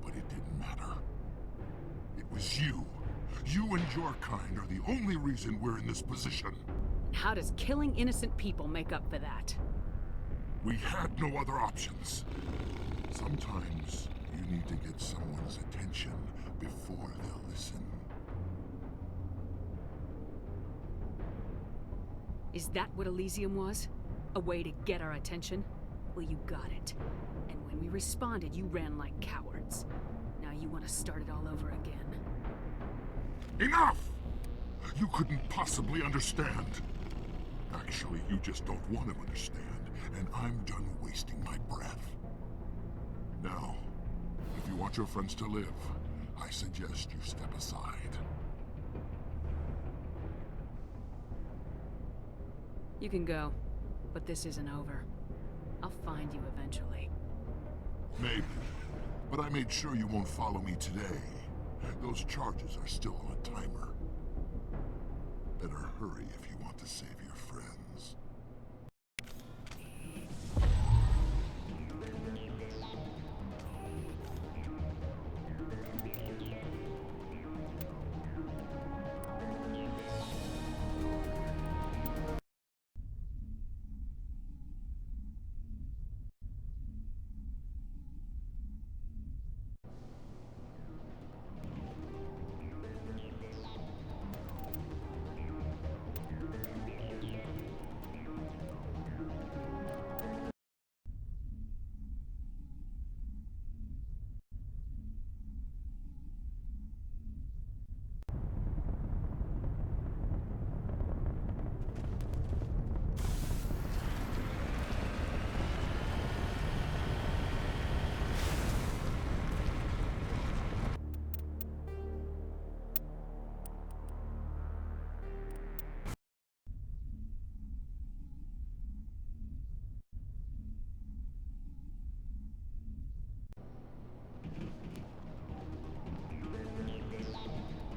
But it didn't matter. It was you. You and your kind are the only reason we're in this position. How does killing innocent people make up for that? We had no other options. Sometimes you need to get someone's attention before they'll listen. Is that what Elysium was? A way to get our attention? Well, you got it. And when we responded, you ran like cowards. Now you want to start it all over again. Enough! You couldn't possibly understand. Actually, you just don't want to understand, and I'm done wasting my breath. Now, if you want your friends to live, I suggest you step aside. You can go, but this isn't over. I'll find you eventually. Maybe, but I made sure you won't follow me today. Those charges are still on a timer. Better hurry if you want to save your friends.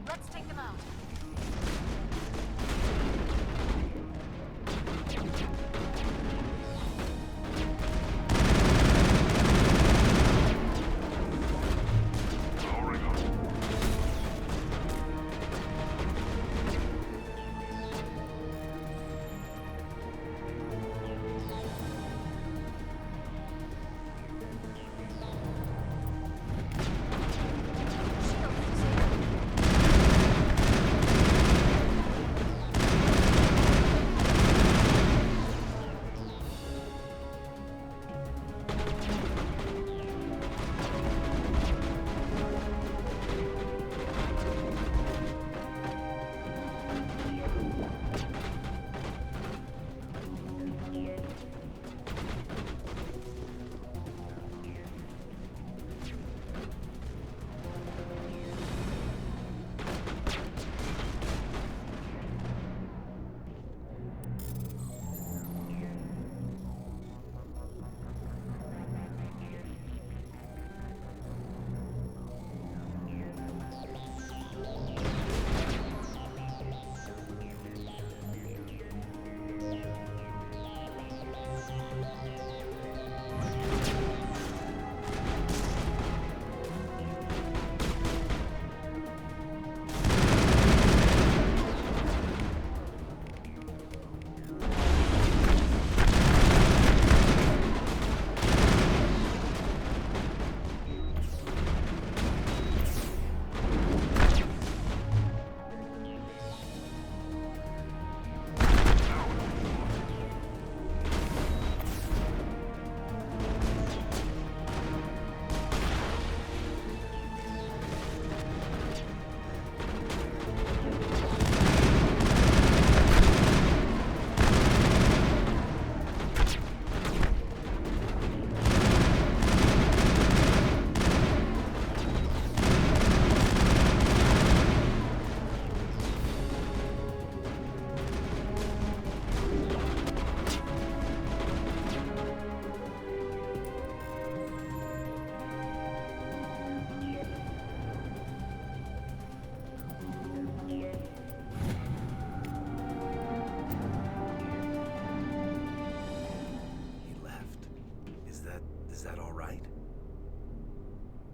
Let's take them out.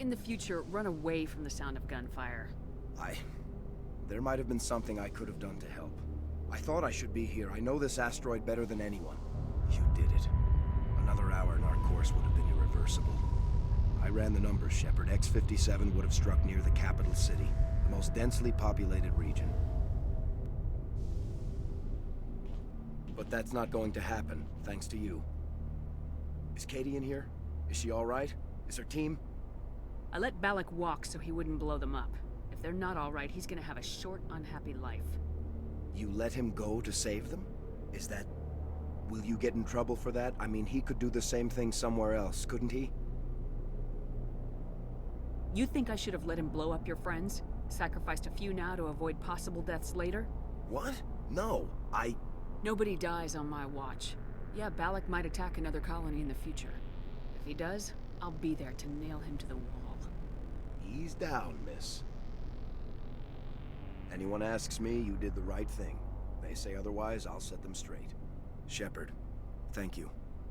In the future, run away from the sound of gunfire. There might have been something I could have done to help. I thought I should be here. I know this asteroid better than anyone. You did it. Another hour and our course would have been irreversible. I ran the numbers, Shepard. X-57 would have struck near the capital city, the most densely populated region. But that's not going to happen, thanks to you. Is Katie in here? Is she all right? Is her team? I let Balak walk so he wouldn't blow them up. If they're not all right, he's gonna have a short, unhappy life. You let him go to save them? Is that... Will you get in trouble for that? I mean, he could do the same thing somewhere else, couldn't he? You think I should have let him blow up your friends? Sacrificed a few now to avoid possible deaths later? What? No, Nobody dies on my watch. Yeah, Balak might attack another colony in the future. If he does, I'll be there to nail him to the wall. Ease down, miss. Anyone asks me, you did the right thing. They say otherwise, I'll set them straight. Shepard, thank you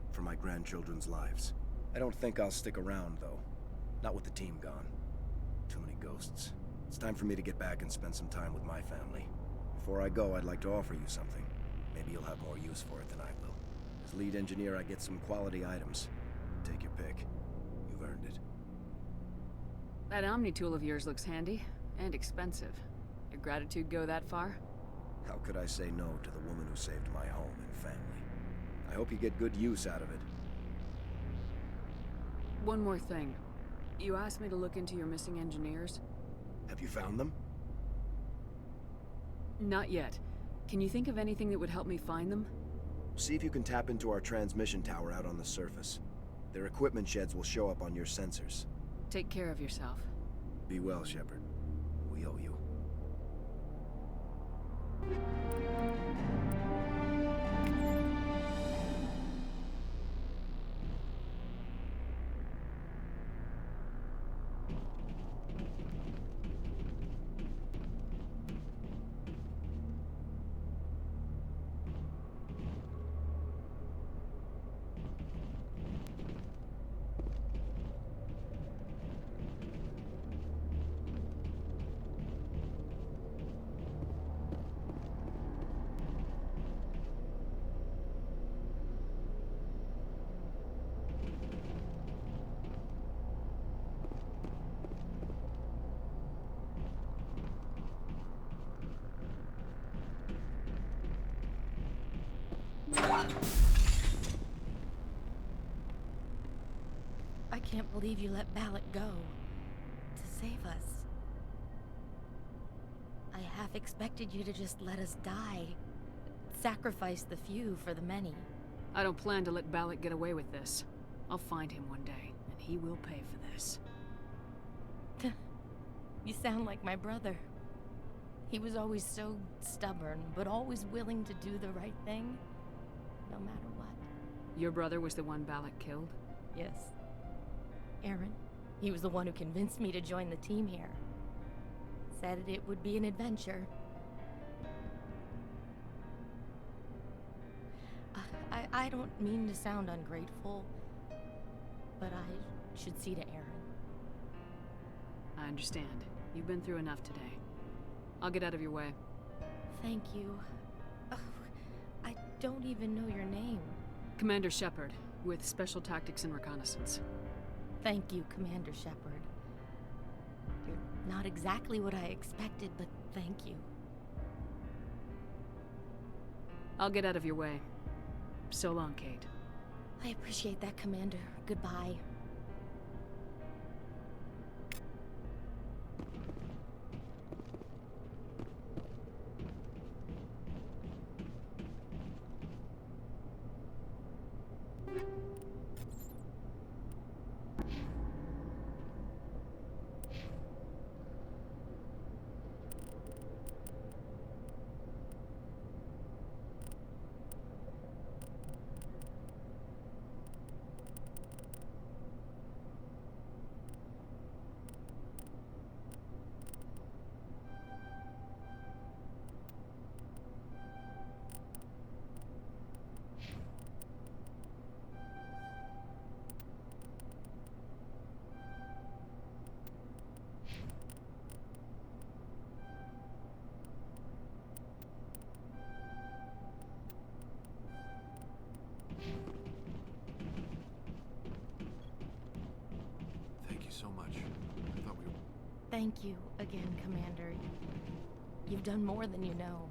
for my grandchildren's lives. I don't think I'll stick around, though. Not with the team gone. Too many ghosts. It's time for me to get back and spend some time with my family. Before I go, I'd like to offer you something. Maybe you'll have more use for it than I will. As lead engineer, I get some quality items. Take your pick. You've earned it. That Omni tool of yours looks handy and expensive. Your gratitude go that far? How could I say no to the woman who saved my home and family? I hope you get good use out of it. One more thing. You asked me to look into your missing engineers? Have you found them? Not yet. Can you think of anything that would help me find them? See if you can tap into our transmission tower out on the surface. Their equipment sheds will show up on your sensors. Take care of yourself. Be well, Shepard. We owe you. I can't believe you let Balak go. To save us. I half expected you to just let us die. Sacrifice the few for the many. I don't plan to let Balak get away with this. I'll find him one day, and he will pay for this. You sound like my brother. He was always so stubborn, but always willing to do the right thing, no matter what. Your brother was the one Balak killed? Yes. Aaron. He was the one who convinced me to join the team here. Said it would be an adventure. I don't mean to sound ungrateful, but I should see to Aaron. I understand. You've been through enough today. I'll get out of your way. Thank you. Oh, I don't even know your name. Commander Shepard, with Special Tactics and Reconnaissance. Thank you, Commander Shepard. You're not exactly what I expected, but thank you. I'll get out of your way. So long, Kate. I appreciate that, Commander. Goodbye. Thank you again, Commander. You've done more than you know.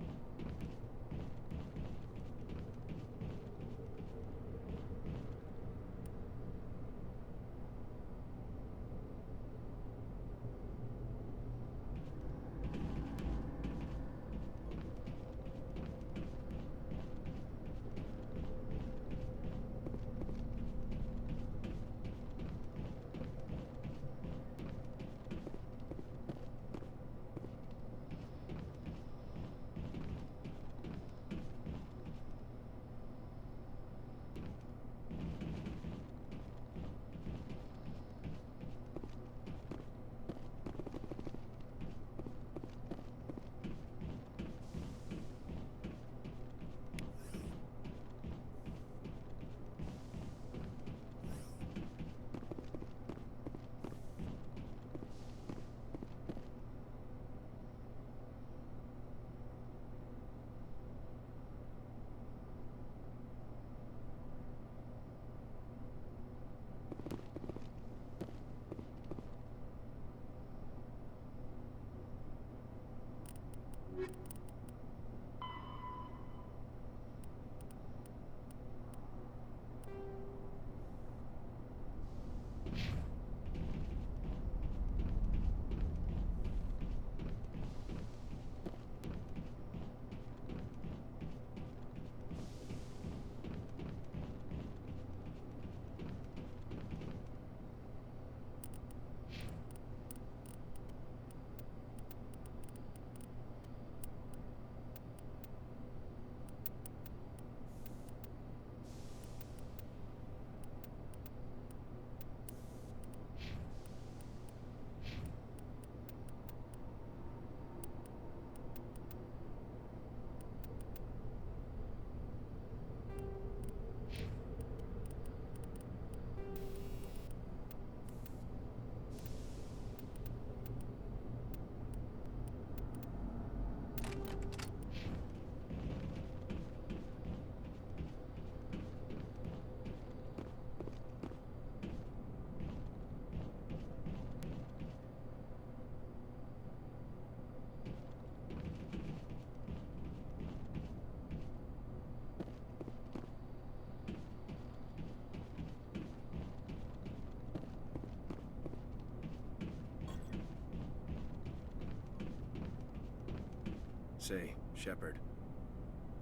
Say, Shepard,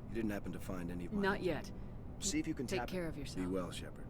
you didn't happen to find anybody? Not yet. See if you can Take tap care of yourself. Be well, Shepard.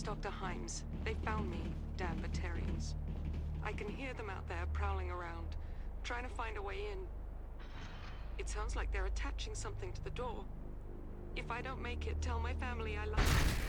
Dr. Himes. They found me, damn Batarians. I can hear them out there prowling around, trying to find a way in. It sounds like they're attaching something to the door. If I don't make it, tell my family I love them.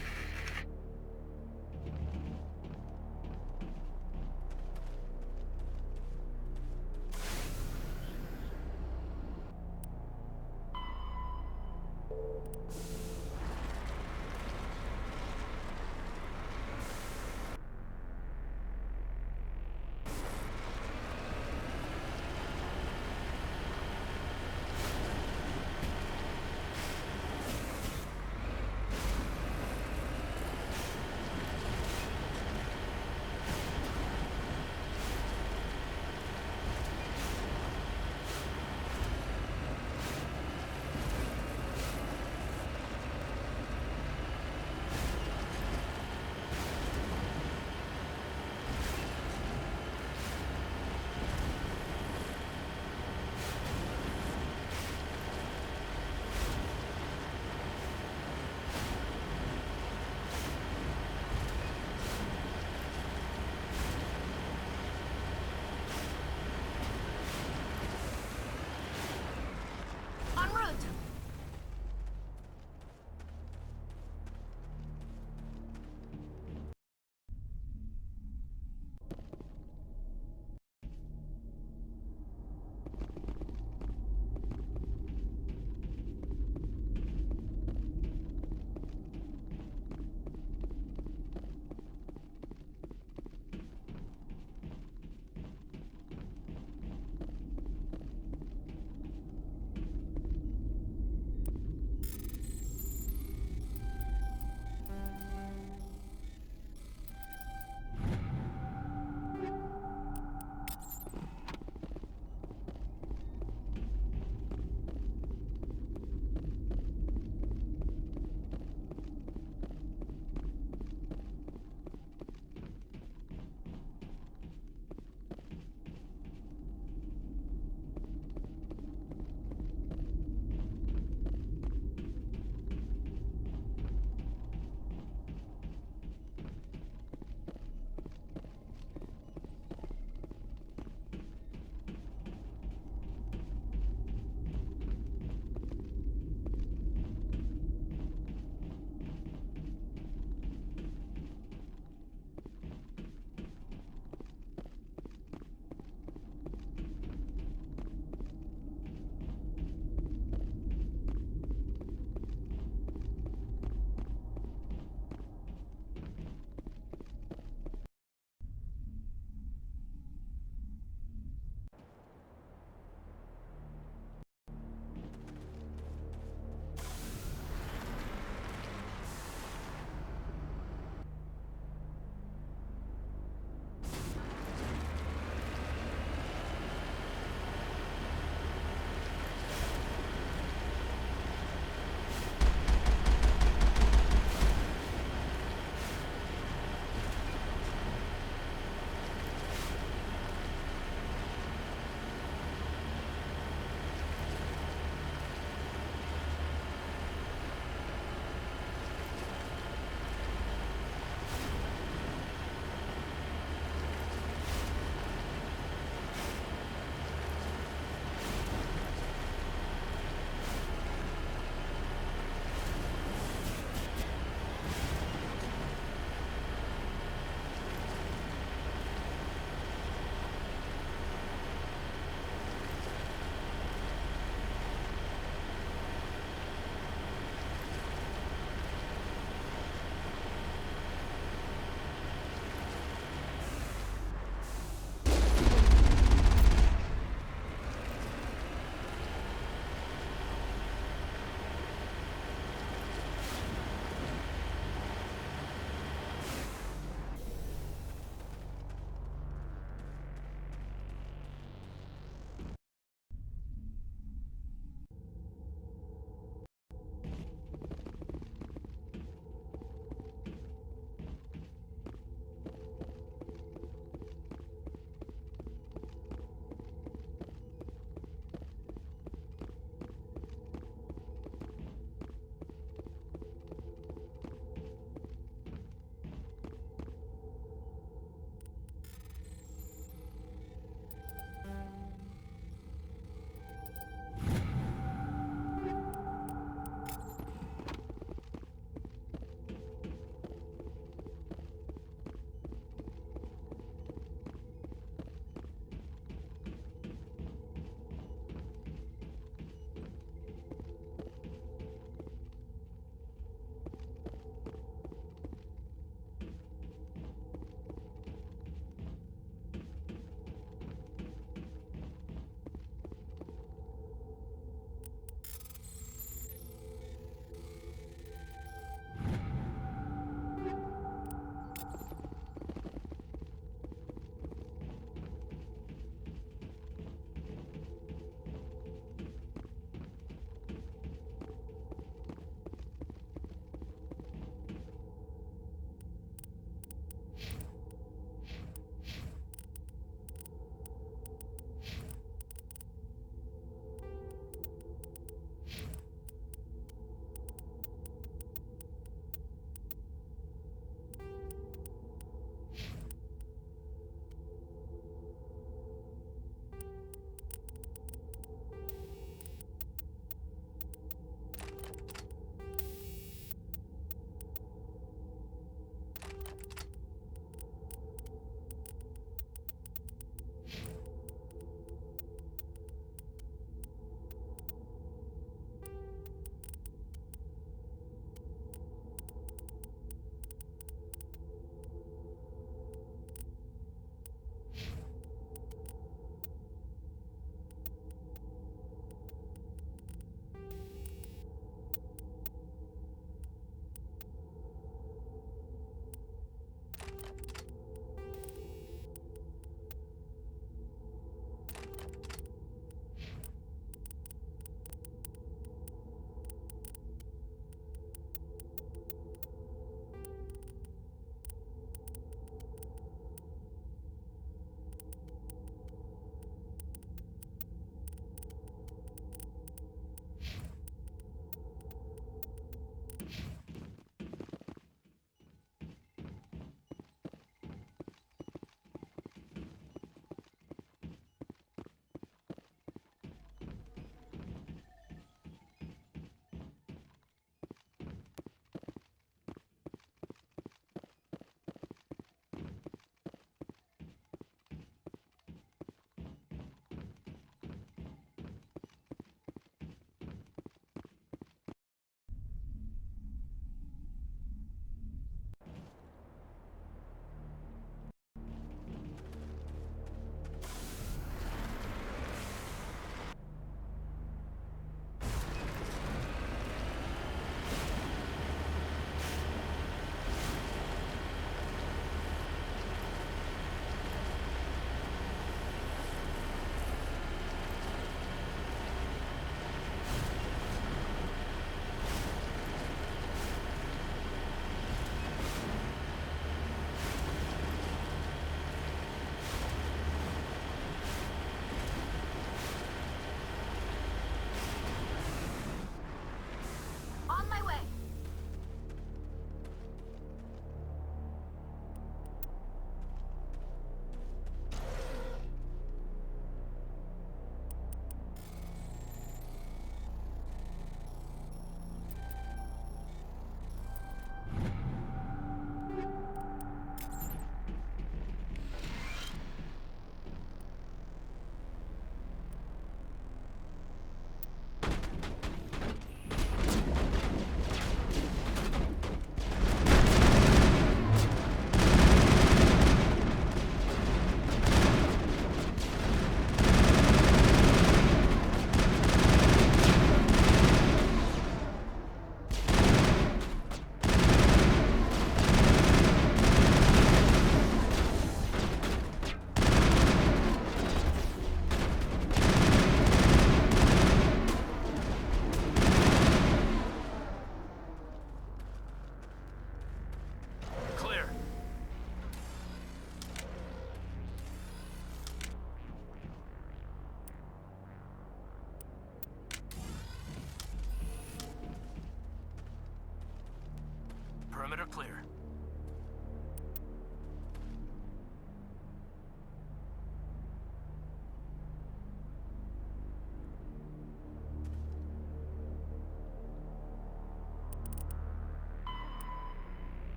clear.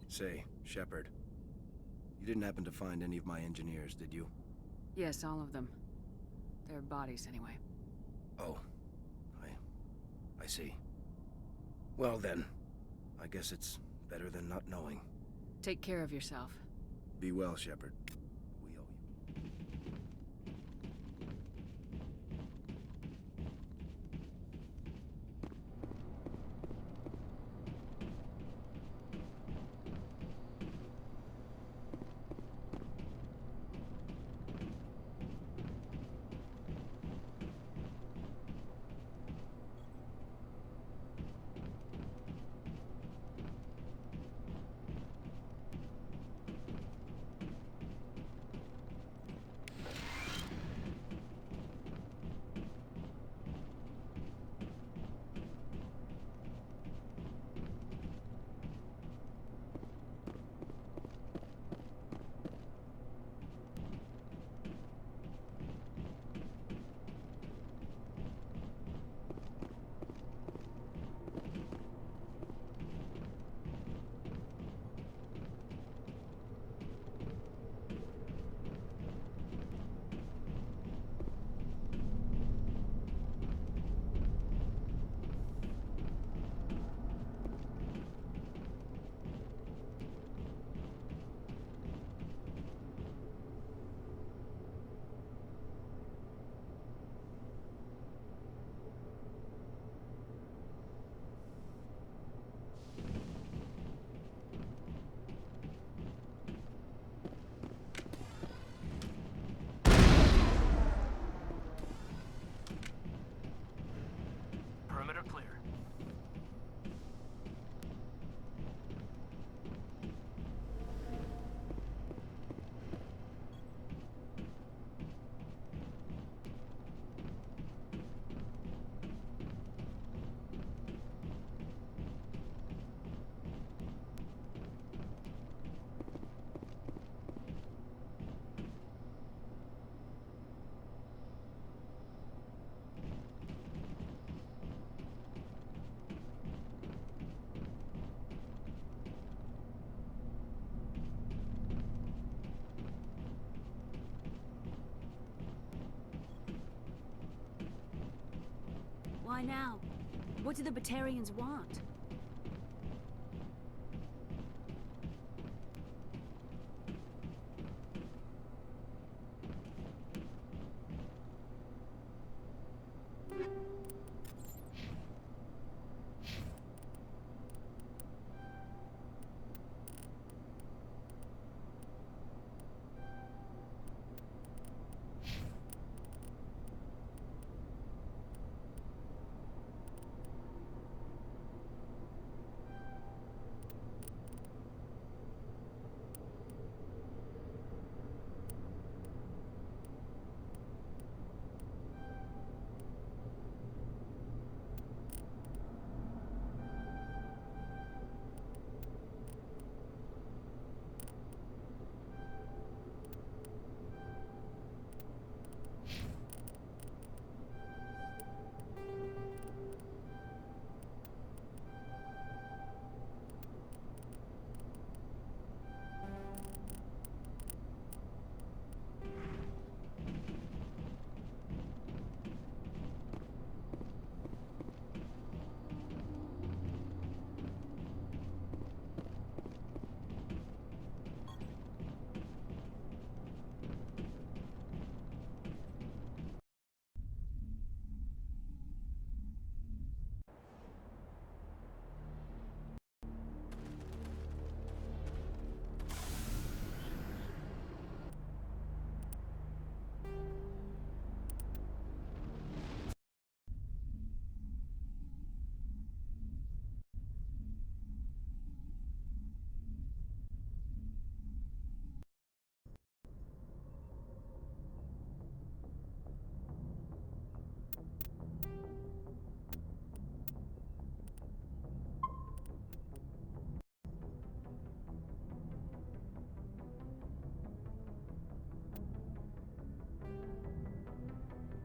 Say, Shepard, you didn't happen to find any of my engineers, did you? Yes, all of them. Their bodies, anyway. Oh, I see. Well then, I guess it's better than not knowing. Take care of yourself. Be well, Shepard. We owe you. Why now? What do the Batarians want?